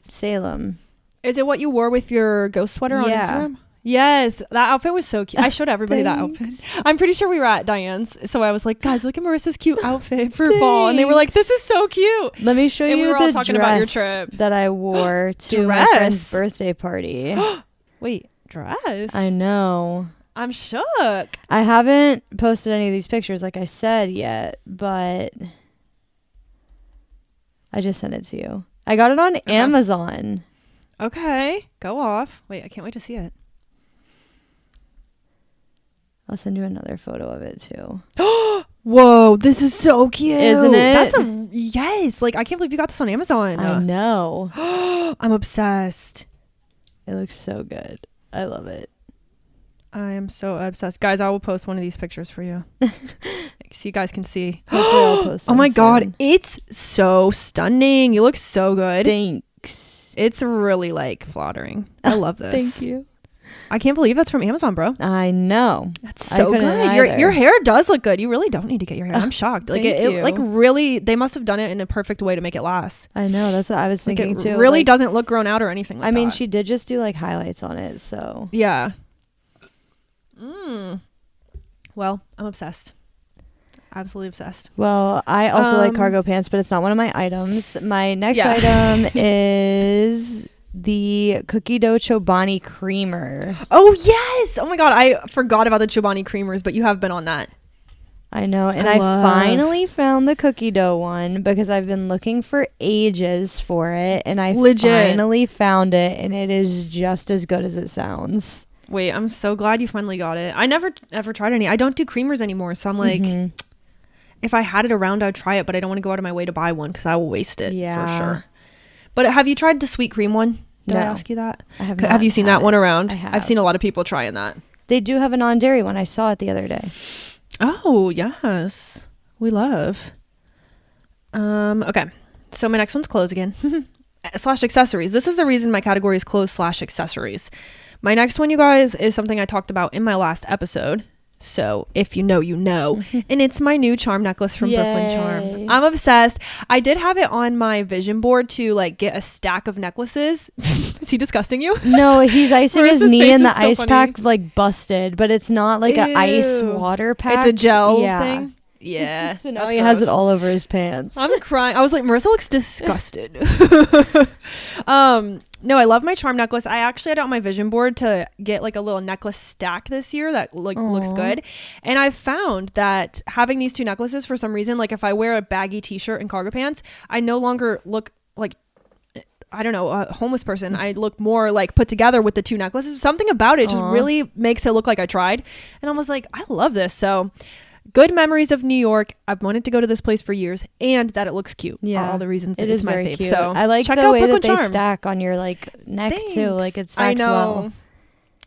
Salem. Is it what you wore with your ghost sweater on Instagram? Yes, that outfit was so cute. I showed everybody that outfit. I'm pretty sure we were at Diane's, so I was like, guys, look at Marissa's cute outfit for fall, and they were like, this is so cute. Let me show you we were the all talking dress about your trip that I wore to my friend's birthday party. Wait, dress? I know. I'm shook. I haven't posted any of these pictures, like I said, yet, but I just sent it to you. I got it on Amazon. Okay, go off. Wait, I can't wait to see it. I'll send you another photo of it too. Whoa, this is so cute. Isn't it? Yes. Like, I can't believe you got this on Amazon. I know. I'm obsessed. It looks so good. I love it. I am so obsessed. Guys, I will post one of these pictures for you. So you guys can see. Hopefully I'll post oh my God. soon. It's so stunning. You look so good. Thanks. It's really like flattering. I love this. Thank you. I can't believe that's from Amazon, bro. I know. That's so good. Your hair does look good. You really don't need to get your hair. I'm shocked. Like it like really, they must have done it in a perfect way to make it last. I know. That's what I was thinking too. It really doesn't look grown out or anything like that. I mean, she did just do like highlights on it, so. Yeah. Well, I'm obsessed. Absolutely obsessed. Well, I also like cargo pants, but it's not one of my items. My next item is the cookie dough Chobani creamer. Oh, yes. Oh, my God. I forgot about the Chobani creamers, but you have been on that. I know. And I finally found the cookie dough one because I've been looking for ages for it. And I finally found it. And it is just as good as it sounds. Wait, I'm so glad you finally got it. I never ever tried any. I don't do creamers anymore. So I'm like, if I had it around, I'd try it. But I don't want to go out of my way to buy one because I will waste it for sure. But have you tried the sweet cream one? Did I ask you that? I have not. Have you seen that one around? I have. I've seen a lot of people trying that. They do have a non-dairy one. I saw it the other day. Oh, yes. We love. Okay. So my next one's clothes again. / accessories. This is the reason my category is clothes / accessories. My next one, you guys, is something I talked about in my last episode. So if you know, you know. And it's my new charm necklace from Brooklyn Charm. I'm obsessed. I did have it on my vision board to like get a stack of necklaces. Is he disgusting you? No, he's icing his knee and the ice pack like busted, but it's not like an ice water pack. It's a gel thing. Yeah. So now he has it all over his pants. I'm crying. I was like, Marissa looks disgusted. No, I love my charm necklace. I actually had it on my vision board to get like a little necklace stack this year that looks good. And I found that having these two necklaces, for some reason, like if I wear a baggy t-shirt and cargo pants, I no longer look like, I don't know, a homeless person. I look more like put together with the two necklaces. Something about it just really makes it look like I tried. And I was like, I love this. So good memories of New York. I've wanted to go to this place for years, and that it looks cute. Yeah, all the reasons it is my fave. Cute. So I like the way that they stack on your like neck too. Like it stacks well.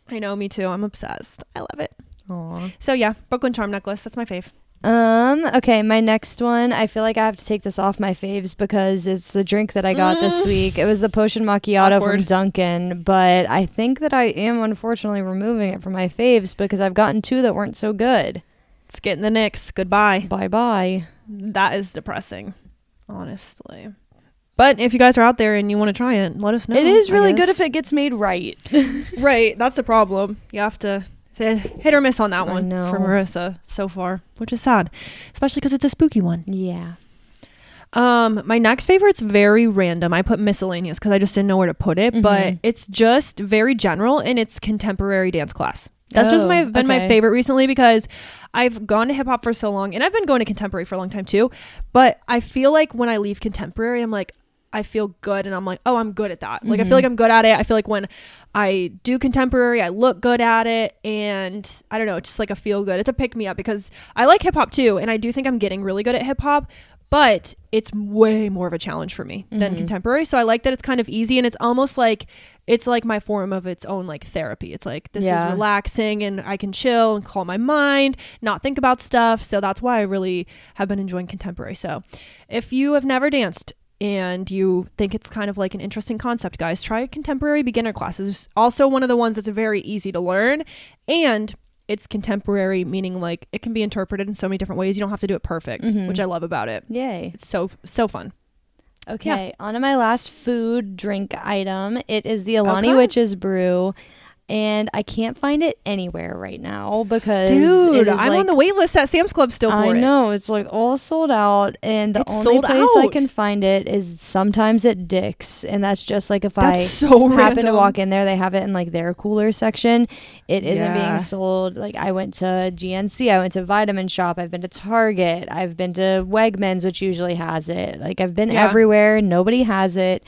I know, me too. I'm obsessed. I love it. Aww. So yeah, Brooklyn Charm necklace. That's my fave. Okay, my next one, I feel like I have to take this off my faves because it's the drink that I got this week. It was the potion macchiato from Dunkin', but I think that I am unfortunately removing it from my faves because I've gotten two that weren't so good. It's getting the Knicks. Goodbye. Bye-bye. That is depressing, honestly. But if you guys are out there and you want to try it, let us know. It is really good if it gets made right. Right. That's the problem. You have to hit or miss on that one for Marissa so far, which is sad, especially because it's a spooky one. Yeah. My next favorite's very random. I put miscellaneous because I just didn't know where to put it, but it's just very general, and it's contemporary dance class. That's just been my favorite recently because I've gone to hip hop for so long, and I've been going to contemporary for a long time too. But I feel like when I leave contemporary, I'm like, I feel good, and I'm like, oh, I'm good at that. Like I feel like I'm good at it. I feel like when I do contemporary, I look good at it, and I don't know, it's just like a feel good. It's a pick me up because I like hip hop too, and I do think I'm getting really good at hip hop. But it's way more of a challenge for me than contemporary. So I like that it's kind of easy, and it's almost like it's like my form of its own like therapy. It's like this is relaxing, and I can chill and calm my mind, not think about stuff. So that's why I really have been enjoying contemporary. So if you have never danced and you think it's kind of like an interesting concept, guys, try contemporary beginner classes. It's also one of the ones that's very easy to learn, and it's contemporary, meaning like it can be interpreted in so many different ways. You don't have to do it perfect, which I love about it. Yay. It's so fun. Okay, on to my last food drink item. It is the Alani Witch's Brew. And I can't find it anywhere right now because I'm on the wait list at Sam's Club still for it. I know, it's like all sold out, and the only place I can find it is sometimes at Dick's, and that's just like if I happen to walk in there, they have it in like their cooler section. It isn't being sold. Like I went to GNC, I went to Vitamin Shop, I've been to Target, I've been to Wegmans, which usually has it. Like I've been everywhere, nobody has it.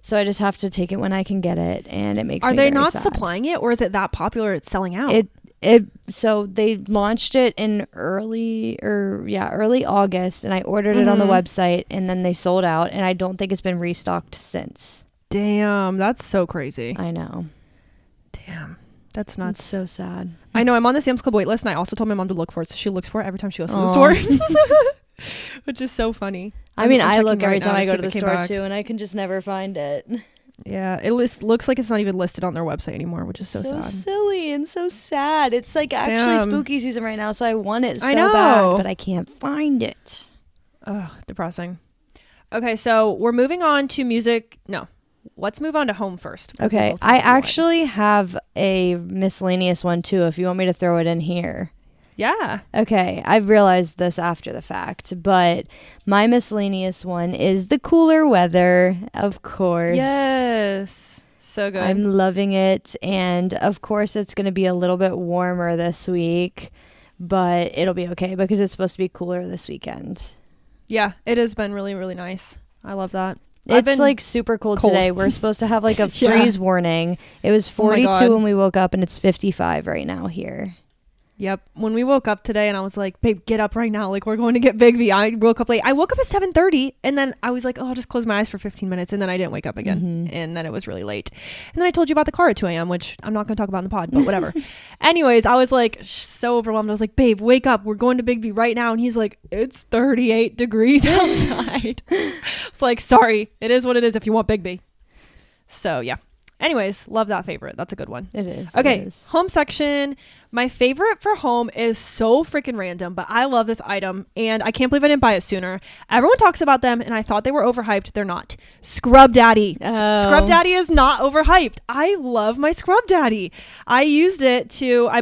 So I just have to take it when I can get it, and it makes me very sad. Are they not supplying it, or is it that popular it's selling out? So they launched it in early August, and I ordered it on the website, and then they sold out, and I don't think it's been restocked since. Damn, that's so crazy. I know. Damn, that's nuts. It's so sad. I know. I'm on the Sam's Club wait list, and I also told my mom to look for it, so she looks for it every time she goes to the store. Which is so funny. I mean, I look every time I go to the store too, and I can just never find it. Yeah, it looks like it's not even listed on their website anymore, which is so sad. So silly and so sad. It's like actually spooky season right now, so I want it so bad, but I can't find it. Oh, depressing. Okay, so we're moving on to music. No, let's move on to home first. Okay, I actually have a miscellaneous one too, if you want me to throw it in here. Yeah. Okay, I've realized this after the fact, but my miscellaneous one is the cooler weather, of course. Yes. So good. I'm loving it. And of course, it's going to be a little bit warmer this week, but it'll be okay because it's supposed to be cooler this weekend. Yeah, it has been really, really nice. I love that. It's like super cold today. We're supposed to have like a freeze warning. It was 42 when we woke up, and it's 55 right now here. Yep. When we woke up today and I was like, babe, get up right now. Like, we're going to get Big I woke up late. I woke up at 7:30 and then I was like, oh, I'll just close my eyes for 15 minutes. And then I didn't wake up again. And then it was really late. And then I told you about the car at 2 a.m., which I'm not going to talk about in the pod, but whatever. Anyways, I was like so overwhelmed. I was like, babe, wake up. We're going to Big right now. And he's like, it's 38 degrees outside. It's like, sorry, it is what it is if you want Big. So yeah. Anyways, love that favorite. That's a good one. It is. Okay, it is. Home section. My favorite for home is so freaking random, but I love this item, and I can't believe I didn't buy it sooner. Everyone talks about them, and I thought they were overhyped. They're not. Scrub Daddy. Oh. Scrub Daddy is not overhyped. I love my Scrub Daddy. I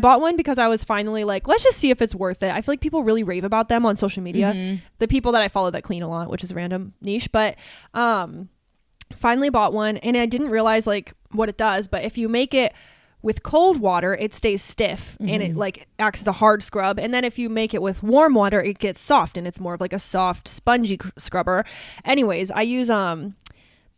bought one because I was finally like, let's just see if it's worth it. I feel like people really rave about them on social media. The people that I follow that clean a lot, which is a random niche, but finally bought one, and I didn't realize like what it does, but if you make it with cold water, it stays stiff and it like acts as a hard scrub, and then if you make it with warm water, it gets soft and it's more of like a soft spongy scrubber. Anyways, I use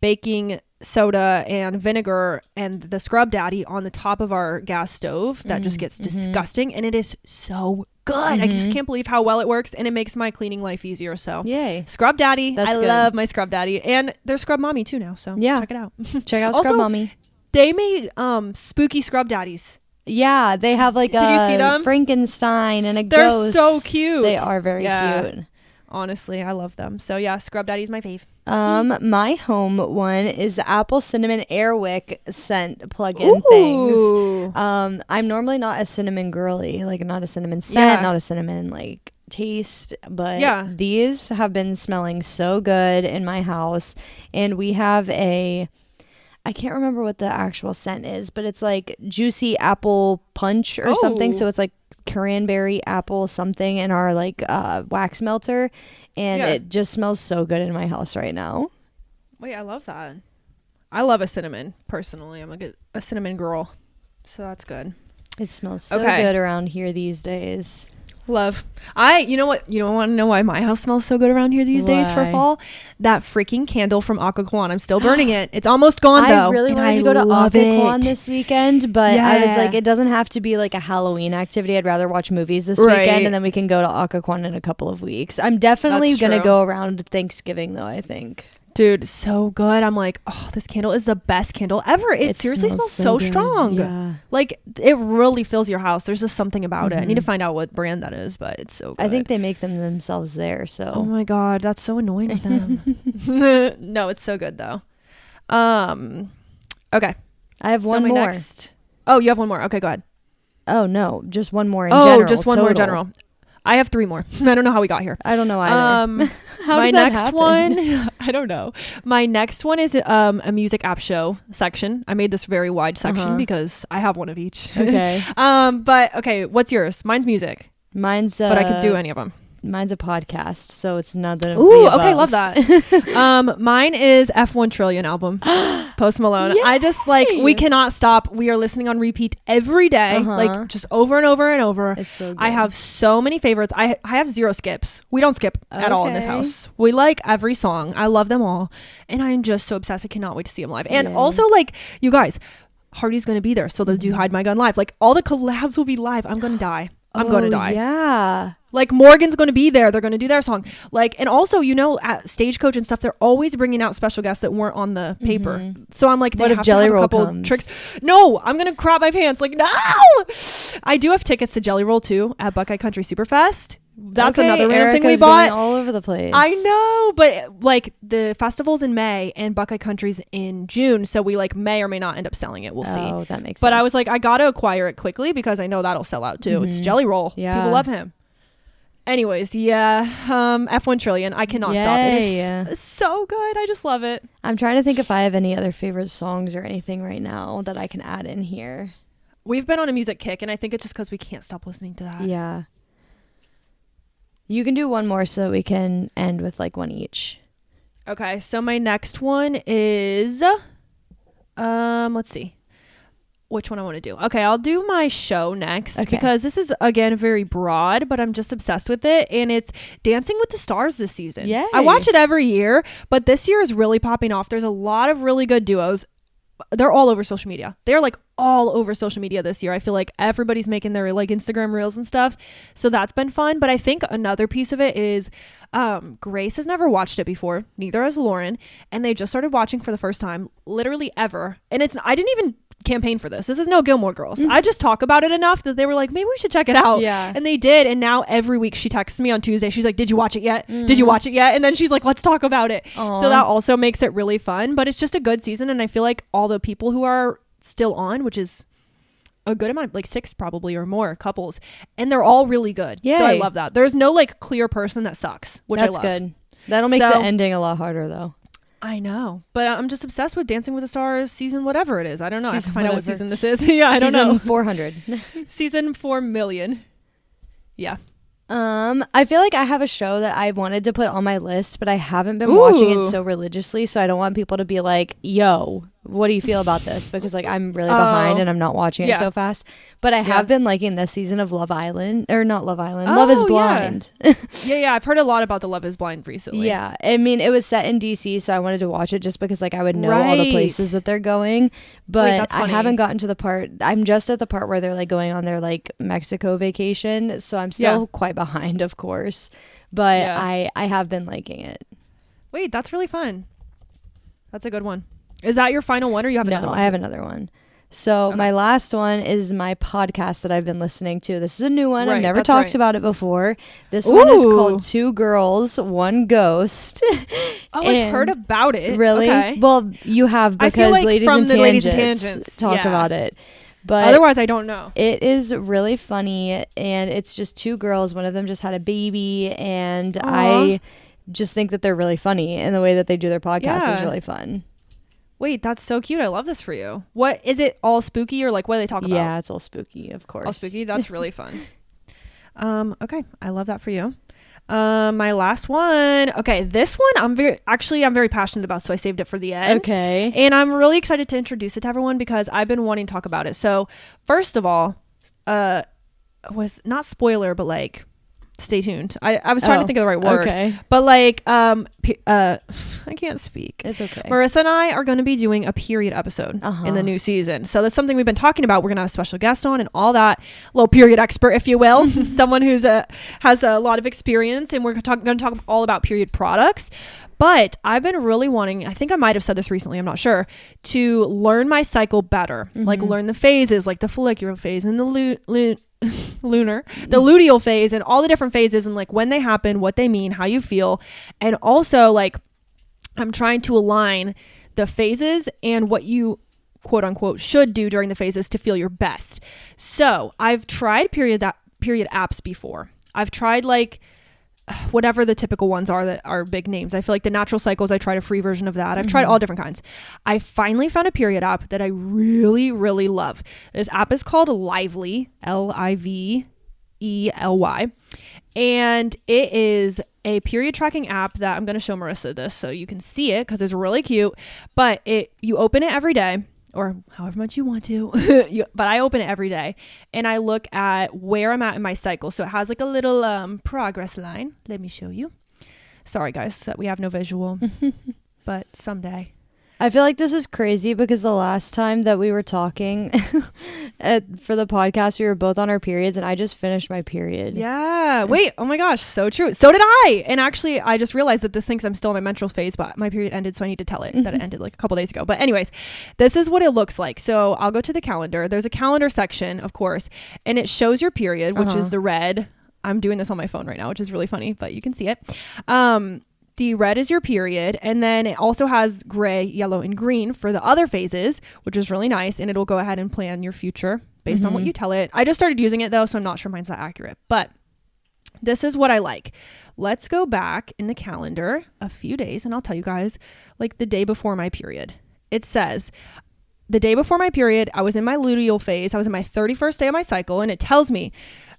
baking soda and vinegar and the Scrub Daddy on the top of our gas stove that just gets disgusting, and it is so good. I just can't believe how well it works, and it makes my cleaning life easier. So yay, Scrub Daddy. That's good. Love my Scrub Daddy, and there's Scrub Mommy too now, so yeah, check it out. Check out Also, Scrub Mommy. They made spooky Scrub Daddies. Yeah, they have like Did you see them? Frankenstein and a They're ghost. so cute. They are very cute. Honestly, I love them. So yeah, Scrub Daddy's my fave. My home one is the apple cinnamon airwick scent plug-in things. I'm normally not a cinnamon girly, like not a cinnamon scent, not a cinnamon like taste, but these have been smelling so good in my house, and we have I can't remember what the actual scent is, but it's like juicy apple punch or something. So it's like cranberry apple something in our like wax melter, and it just smells so good in my house right now. Wait, I love that. I love a cinnamon personally. I'm like a cinnamon girl, so that's good. It smells so good around here these days. Love. You know what? You don't want to know why my house smells so good around here these days for fall? That freaking candle from Occoquan. I'm still burning it. It's almost gone though. I really wanted to go to Occoquan this weekend, but I was like, it doesn't have to be like a Halloween activity. I'd rather watch movies this weekend, and then we can go to Occoquan in a couple of weeks. I'm definitely going to go around Thanksgiving though, I think. Dude, so good. I'm like, oh, this candle is the best candle ever. It seriously smells so strong. Yeah. Like, it really fills your house. There's just something about it. I need to find out what brand that is, but it's so good. I think they make them themselves there, so. Oh my God, that's so annoying of them. No, it's so good though. Okay. I have one more. Oh, you have one more. Okay, go ahead. Oh, no, just one more in general. Oh, just one more in general. I have 3 more. I don't know how we got here. I don't know either. My next one, I don't know. My next one is a music app show section. I made this very wide section because I have one of each. Okay. But okay, what's yours? Mine's music. Mine's but I could do any of them. Mine's a podcast, so it's none of Ooh, okay, love that. Mine is F1 Trillion album, Post Malone. Yay! I just like, we cannot stop. We are listening on repeat every day, like just over and over and over. It's so good. I have so many favorites. I have 0 skips. We don't skip at all in this house. We like every song. I love them all, and I'm just so obsessed. I cannot wait to see them live. And also, like, you guys, Hardy's gonna be there, so they'll do Hide My Gun live. Like, all the collabs will be live. I'm gonna die. I'm gonna die. Yeah. Like, Morgan's going to be there. They're going to do their song. Like, and also, you know, at Stagecoach and stuff, they're always bringing out special guests that weren't on the paper. So I'm like, what if Jelly Roll comes? Tricks. No, I'm going to crap my pants. Like, no! I do have tickets to Jelly Roll too at Buckeye Country Superfest. That's another random thing we bought. All over the place. I know, but like the festival's in May and Buckeye Country's in June, so we like may or may not end up selling it. We'll see. Oh, that makes sense. But I was like, I gotta acquire it quickly because I know that'll sell out too. It's Jelly Roll. Yeah. People love him. Anyways, F1 Trillion. I cannot stop. It is so good. I just love it. I'm trying to think if I have any other favorite songs or anything right now that I can add in here. We've been on a music kick, and I think it's just because we can't stop listening to that. Yeah. You can do one more so that we can end with like one each. Okay, so my next one is Let's see. Which one I want to do. Okay, I'll do my show next because this is, again, very broad, but I'm just obsessed with it. And it's Dancing with the Stars this season. Yay. I watch it every year, but this year is really popping off. There's a lot of really good duos. They're all over social media. They're like all over social media this year. I feel like everybody's making their like Instagram reels and stuff. So that's been fun. But I think another piece of it is Grace has never watched it before. Neither has Lauren. And they just started watching for the first time, literally ever. And I didn't even campaign for this. This is no Gilmore Girls. I just talk about it enough that they were like, maybe we should check it out. Yeah. And they did. And now every week she texts me on Tuesday. She's like, did you watch it yet? Did you watch it yet? And then she's like, let's talk about it. Aww. So that also makes it really fun. But it's just a good season. And I feel like all the people who are still on, which is a good amount, like 6 probably or more couples, and they're all really good. Yay. So I love that. There's no like clear person that sucks, which That's I love. good. That'll make the ending a lot harder though. I know, but I'm just obsessed with Dancing with the Stars season whatever it is. I don't know. I have to find out what whatever. season this is. Yeah, I don't know. Season 400. Season 4 million. Yeah. I feel like I have a show that I wanted to put on my list, but I haven't been watching it so religiously, so I don't want people to be like, yo, what do you feel about this? Because like I'm really behind and I'm not watching it so fast. But I have been liking this season of Love Island, or not Love Island, Love is Blind. Yeah, I've heard a lot about the Love is Blind recently. Yeah, I mean it was set in DC, so I wanted to watch it just because like I would know all the places that they're going. But I haven't gotten to the part. I'm just at the part where they're like going on their like Mexico vacation, so I'm still quite behind, of course. But I have been liking it. Wait, that's really fun. That's a good one. Is that your final one, or you have another one? No, I have another one. So my last one is my podcast that I've been listening to. This is a new one. I've never talked about it before. This one is called 2 Girls, 1 Ghost. I've heard about it. Really? Okay. Well, you have, because like Ladies and Tangents talk about it. But otherwise, I don't know. It is really funny, and it's just 2 girls. One of them just had a baby, and I just think that they're really funny, and the way that they do their podcast is really fun. Wait, that's so cute. I love this for you. What is it? All spooky, or like what do they talk about? Yeah, it's all spooky, of course. All spooky. That's really fun. Okay, I love that for you. My last one. Okay, this one I'm very passionate about, so I saved it for the end. Okay. And I'm really excited to introduce it to everyone because I've been wanting to talk about it. So first of all, was not spoiler, but like stay tuned. I was trying to think of the right word. Okay. But like I can't speak. It's okay. Marissa and I are going to be doing a period episode in the new season. So that's something we've been talking about. We're going to have a special guest on and all that. Little period expert, if you will. Someone who's has a lot of experience, and we're going to talk all about period products. But I've been really wanting, I think I might have said this recently, I'm not sure, to learn my cycle better. Like learn the phases, like the follicular phase and the lunar, the luteal phase, and all the different phases, and like when they happen, what they mean, how you feel. And also like I'm trying to align the phases and what you quote unquote should do during the phases to feel your best. So I've tried period apps before. I've tried like whatever the typical ones are that are big names. I feel like the Natural Cycles, I tried a free version of that. I've tried all different kinds. I finally found a period app that I really, really love. This app is called Lively, Lively. And it is a period tracking app that I'm going to show Marissa this so you can see it because it's really cute. But you open it every day, or however much you want to, but I open it every day and I look at where I'm at in my cycle. So it has like a little progress line. Let me show you. Sorry guys, we have no visual, but someday. I feel like this is crazy because the last time that we were talking for the podcast, we were both on our periods, and I just finished my period. Yeah. Wait. Oh my gosh. So true. So did I. And actually, I just realized that this thinks I'm still in my menstrual phase, but my period ended, so I need to tell it that it ended like a couple days ago. But anyways, this is what it looks like. So I'll go to the calendar. There's a calendar section, of course, and it shows your period, which is the red. I'm doing this on my phone right now, which is really funny, but you can see it. The red is your period, and then it also has gray, yellow, and green for the other phases, which is really nice, and it'll go ahead and plan your future based on what you tell it. I just started using it though, so I'm not sure mine's that accurate, but this is what I like. Let's go back in the calendar a few days, and I'll tell you guys, like the day before my period. It says, the day before my period, I was in my luteal phase. I was in my 31st day of my cycle, and it tells me,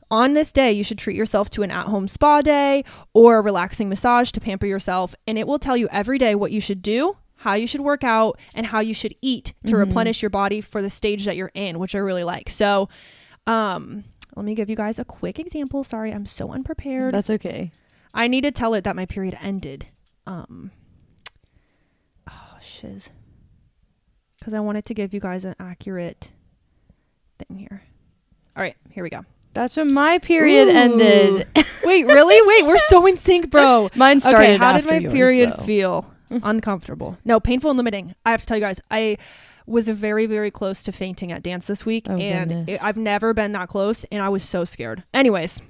on this day, you should treat yourself to an at-home spa day or a relaxing massage to pamper yourself. And it will tell you every day what you should do, how you should work out, and how you should eat to replenish your body for the stage that you're in, which I really like. So let me give you guys a quick example. Sorry, I'm so unprepared. That's okay. I need to tell it that my period ended. Shiz. Because I wanted to give you guys an accurate thing here. All right, here we go. That's when my period ended. Wait, really? Wait, we're so in sync, bro. Mine started okay, how after did my yours, period though. feel? Uncomfortable. No, painful and limiting. I have to tell you guys, I was very, very close to fainting at dance this week. I've never been that close, and I was so scared. Anyways,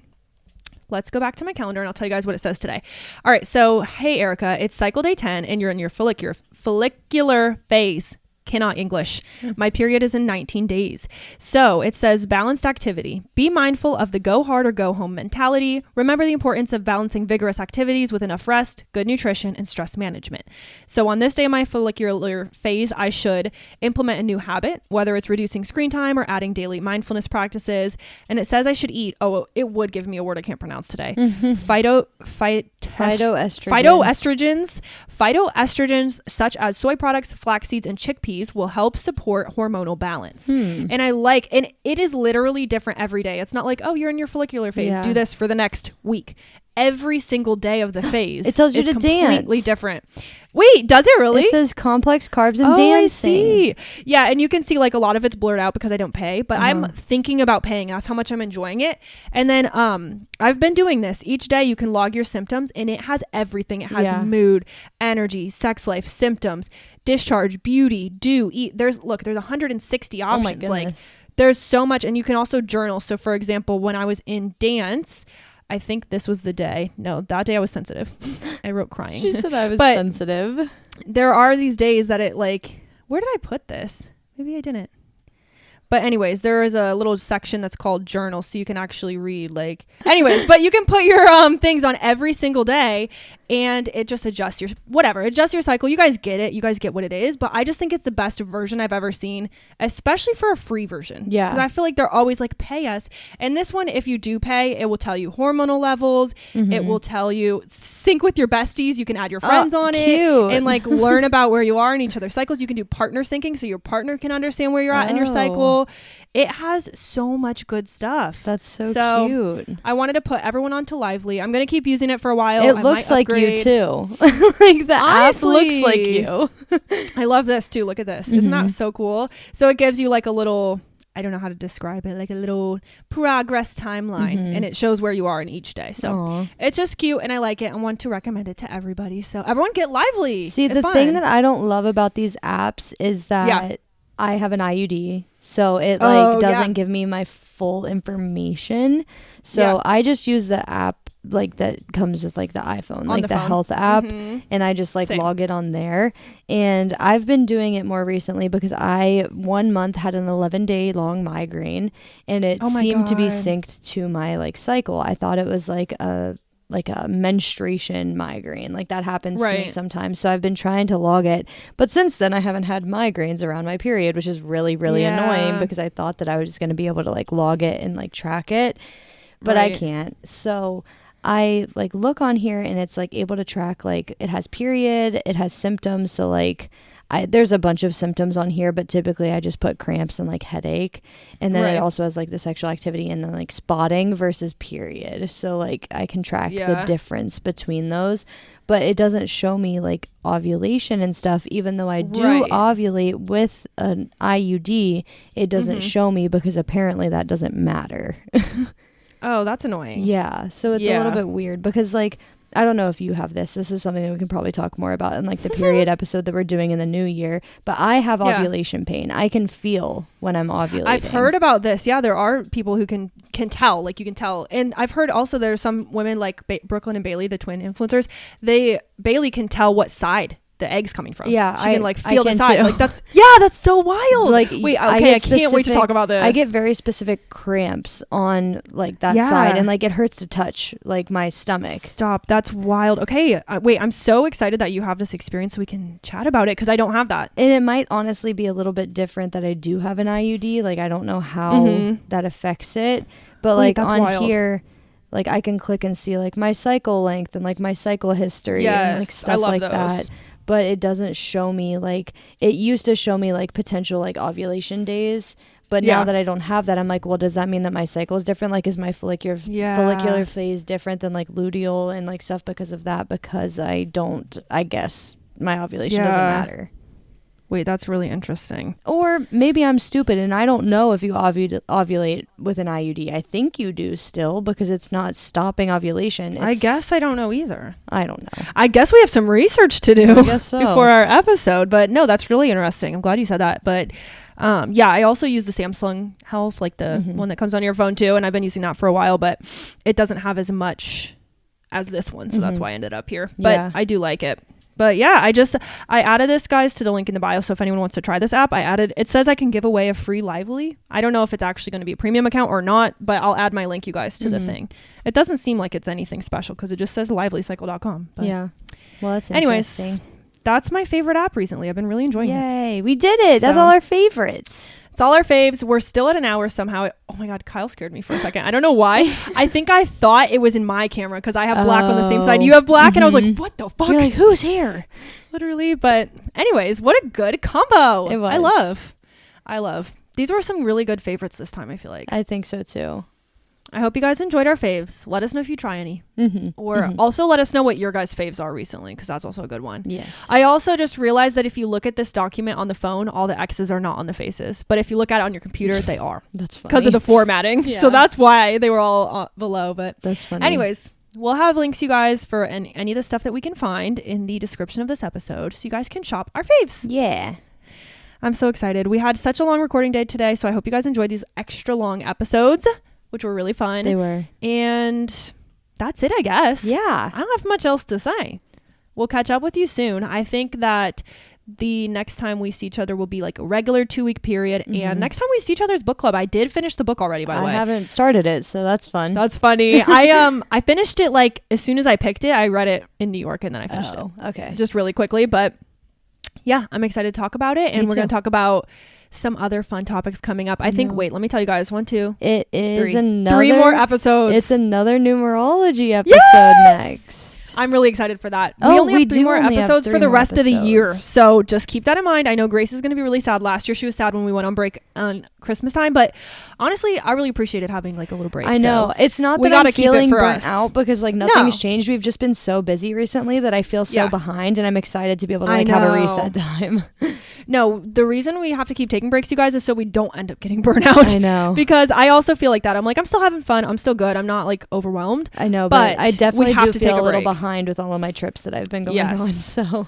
let's go back to my calendar, and I'll tell you guys what it says today. All right, so, hey, Arika, it's cycle day 10, and you're in your follicular phase. Cannot English. My period is in 19 days. So it says balanced activity. Be mindful of the go hard or go home mentality. Remember the importance of balancing vigorous activities with enough rest, good nutrition, and stress management. So on this day of my follicular phase, I should implement a new habit, whether it's reducing screen time or adding daily mindfulness practices. And it says I should eat. Oh, it would give me a word I can't pronounce today. Phytoestrogens. Phytoestrogens such as soy products, flax seeds, and chickpeas will help support hormonal balance. And it is literally different every day. It's not like, oh, you're in your follicular phase. Do this for the next week. Every single day of the phase it tells you to completely dance. Different. Wait, does it really? It says complex carbs and dancing. I see. Yeah, and you can see like a lot of it's blurred out because I don't pay, but I'm thinking about paying. That's how much I'm enjoying it. And then I've been doing this. Each day you can log your symptoms, and it has everything. It has mood, energy, sex life, symptoms, discharge, beauty, do, eat. There's 160 options. Oh my goodness. There's so much, and you can also journal. So for example, when I was in dance, I think this was the day. No, that day I was sensitive. I wrote crying. She said I was sensitive. There are these days that it like, where did I put this? Maybe I didn't. But anyways, there is a little section that's called journal, so you can actually read like, anyways, but you can put your things on every single day, and it just adjusts your cycle. You guys get it. You guys get what it is. But I just think it's the best version I've ever seen, especially for a free version. Yeah. Because I feel like they're always like, pay us. And this one, if you do pay, it will tell you hormonal levels. It will tell you sync with your besties. You can add your friends on it and like learn about where you are in each other's cycles. You can do partner syncing so your partner can understand where you're at in your cycle. It has so much good stuff. That's so cute. I wanted to put everyone onto Lively. I'm going to keep using it for a while. It looks like you too. Like the app looks like you. I love this too. Look at this. Isn't that so cool? So it gives you like a little, I don't know how to describe it, like a little progress timeline, and it shows where you are in each day. So it's just cute, and I like it. I want to recommend it to everybody. So everyone get Lively. See, the thing that I don't love about these apps is that I have an IUD, so it doesn't give me my full information. So I just use the app like that comes with like the iPhone, like the health app, and I just like log it on there. And I've been doing it more recently because I 1 month had an 11-day long migraine, and it seemed to be synced to my like cycle. I thought it was like a menstruation migraine, like that happens to me sometimes. So I've been trying to log it, but since then I haven't had migraines around my period, which is really annoying because I thought that I was going to be able to like log it and like track it, but I can't. So I like look on here, and it's like able to track, like it has period, it has symptoms. So like there's a bunch of symptoms on here, but typically I just put cramps and like headache. And then it also has like the sexual activity and then like spotting versus period. So like I can track the difference between those, but it doesn't show me like ovulation and stuff. Even though I do ovulate with an IUD, it doesn't show me because apparently that doesn't matter. Oh, that's annoying. Yeah. So it's a little bit weird because like, I don't know if you have this. This is something that we can probably talk more about in like the period episode that we're doing in the new year. But I have ovulation pain. I can feel when I'm ovulating. I've heard about this. Yeah, there are people who can tell. Like you can tell. And I've heard also there's some women like Brooklyn and Bailey, the twin influencers. Bailey can tell what side the egg's coming from. Yeah, she can like feel the side. Too. Like that's so wild. Like wait, okay, I can't wait to talk about this. I get very specific cramps on like that side, and like it hurts to touch like my stomach. Stop, that's wild. Okay, wait, I'm so excited that you have this experience so we can chat about it because I don't have that. And it might honestly be a little bit different that I do have an IUD. Like I don't know how that affects it, but like on wild. Here. Like I can click and see like my cycle length and like my cycle history and like stuff like that. but it doesn't show me like, it used to show me like potential like ovulation days. But now that I don't have that, I'm like, well, does that mean that my cycle is different? Like, is my follicular phase different than like luteal and like stuff because of that? Because I guess my ovulation doesn't matter. Wait, that's really interesting. Or maybe I'm stupid and I don't know if you ovulate with an IUD. I think you do still because it's not stopping ovulation. I guess I don't know either. I don't know. I guess we have some research to do I guess so. before our episode. But no, that's really interesting. I'm glad you said that. But I also use the Samsung Health, like the one that comes on your phone too. And I've been using that for a while, but it doesn't have as much as this one. So that's why I ended up here. But I do like it. But yeah, I added this, guys, to the link in the bio. So if anyone wants to try this app, it says I can give away a free Lively. I don't know if it's actually going to be a premium account or not, but I'll add my link, you guys, to the thing. It doesn't seem like it's anything special because it just says livelycycle.com. But yeah. Well, that's anyways, interesting. That's my favorite app recently. I've been really enjoying it. Yay, we did it. That's all our favorites. It's all our faves. We're still at an hour somehow. Oh my God, Kyle scared me for a second. I don't know why. I think I thought it was in my camera because I have black on the same side. You have black. And I was like, what the fuck? You're like, who's here? Literally. But anyways, what a good combo. It was. I love. These were some really good favorites this time, I feel like. I think so too. I hope you guys enjoyed our faves. Let us know if you try any. Or also let us know what your guys' faves are recently, because that's also a good one. Yes. I also just realized that if you look at this document on the phone, all the X's are not on the faces. But if you look at it on your computer, they are. That's funny. Because of the formatting. Yeah. So that's why they were all below. But that's funny. Anyways, we'll have links, you guys, for any of the stuff that we can find in the description of this episode, so you guys can shop our faves. Yeah. I'm so excited. We had such a long recording day today, so I hope you guys enjoyed these extra long episodes, which were really fun. They were. And that's it, I guess. Yeah. I don't have much else to say. We'll catch up with you soon. I think that the next time we see each other will be like a regular 2-week period. And next time we see each other's book club, I did finish the book already, by the way. I haven't started it, so that's fun. That's funny. I finished it like as soon as I picked it. I read it in New York and then I finished it. Okay. Just really quickly. But yeah, I'm excited to talk about it. And we're going to talk about some other fun topics coming up. I think, wait, let me tell you guys. 1, 2. It is 3 more episodes. It's another numerology episode next. I'm really excited for that. We only have 3 more episodes for the rest of the year. So just keep that in mind. I know Grace is going to be really sad. Last year she was sad when we went on break on Christmas time, but honestly, I really appreciated having like a little break. I know. It's not that I'm feeling burnt out because like nothing's changed. We've just been so busy recently that I feel so behind, and I'm excited to be able to like have a reset time. No, the reason we have to keep taking breaks, you guys, is so we don't end up getting burnt out. I know. Because I also feel like that. I'm like, I'm still having fun. I'm still good. I'm not like overwhelmed. I know, but I definitely do feel a little behind with all of my trips that I've been going on.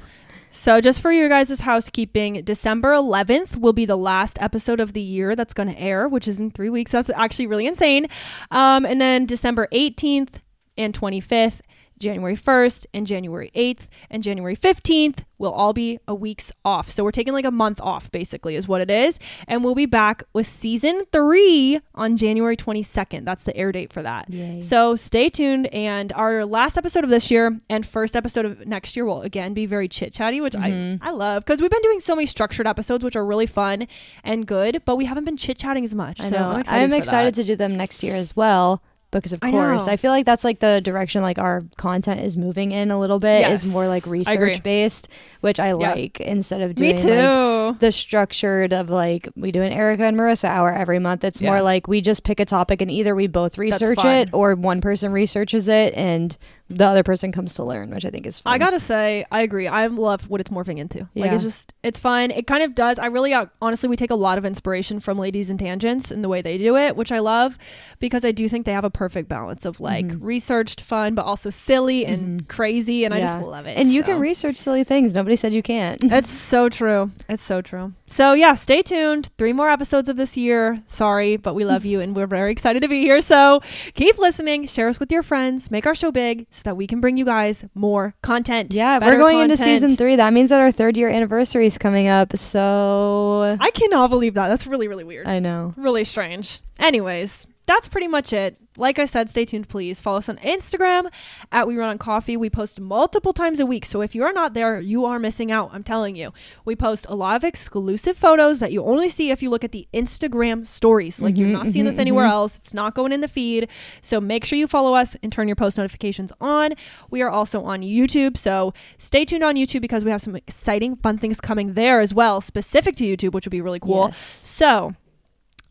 So just for your guys' housekeeping, December 11th will be the last episode of the year that's going to air, which is in 3 weeks. That's actually really insane. And then December 18th and 25th, January 1st and January 8th and January 15th will all be a week's off. So we're taking like a month off, basically, is what it is. And we'll be back with season 3 on January 22nd. That's the air date for that. Yay. So stay tuned. And our last episode of this year and first episode of next year will again be very chit-chatty, which I love, because we've been doing so many structured episodes, which are really fun and good, but we haven't been chit-chatting as much. I know. So I'm excited to do them next year as well. Because of course, I feel like that's like the direction like our content is moving in a little bit. Is more like research based, which I like, instead of doing like the structured of like we do an Arika and Marissa hour every month. It's more like we just pick a topic and either we both research it or one person researches it and the other person comes to learn, which I think is fun. I gotta say, I agree. I love what it's morphing into. Like it's fun. It kind of does. I really honestly, we take a lot of inspiration from Ladies and Tangents and the way they do it, which I love, because I do think they have a perfect balance of like researched fun, but also silly and crazy. And I just love it. And you can research silly things. Nobody said you can't. It's so true. It's so true. So yeah, stay tuned. 3 more episodes of this year. Sorry, but we love you and we're very excited to be here. So keep listening, share us with your friends, make our show big so that we can bring you guys more content. Yeah, we're going into season 3. That means that our 3rd year anniversary is coming up. So I cannot believe that. That's really, really weird. I know. Really strange. Anyways, that's pretty much it. Like I said, stay tuned, please. Follow us on Instagram at We Run on Coffee. We post multiple times a week. So if you are not there, you are missing out. I'm telling you. We post a lot of exclusive photos that you only see if you look at the Instagram stories. Like you're not seeing this anywhere else. It's not going in the feed. So make sure you follow us and turn your post notifications on. We are also on YouTube. So stay tuned on YouTube because we have some exciting, fun things coming there as well, specific to YouTube, which would be really cool. Yes. So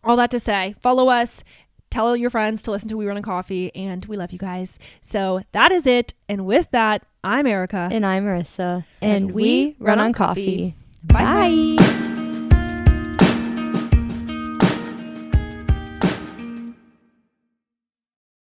all that to say, follow us. Tell your friends to listen to We Run on Coffee, and we love you guys. So that is it. And with that, I'm Arika. And I'm Marissa. And we run on coffee. Bye. Bye.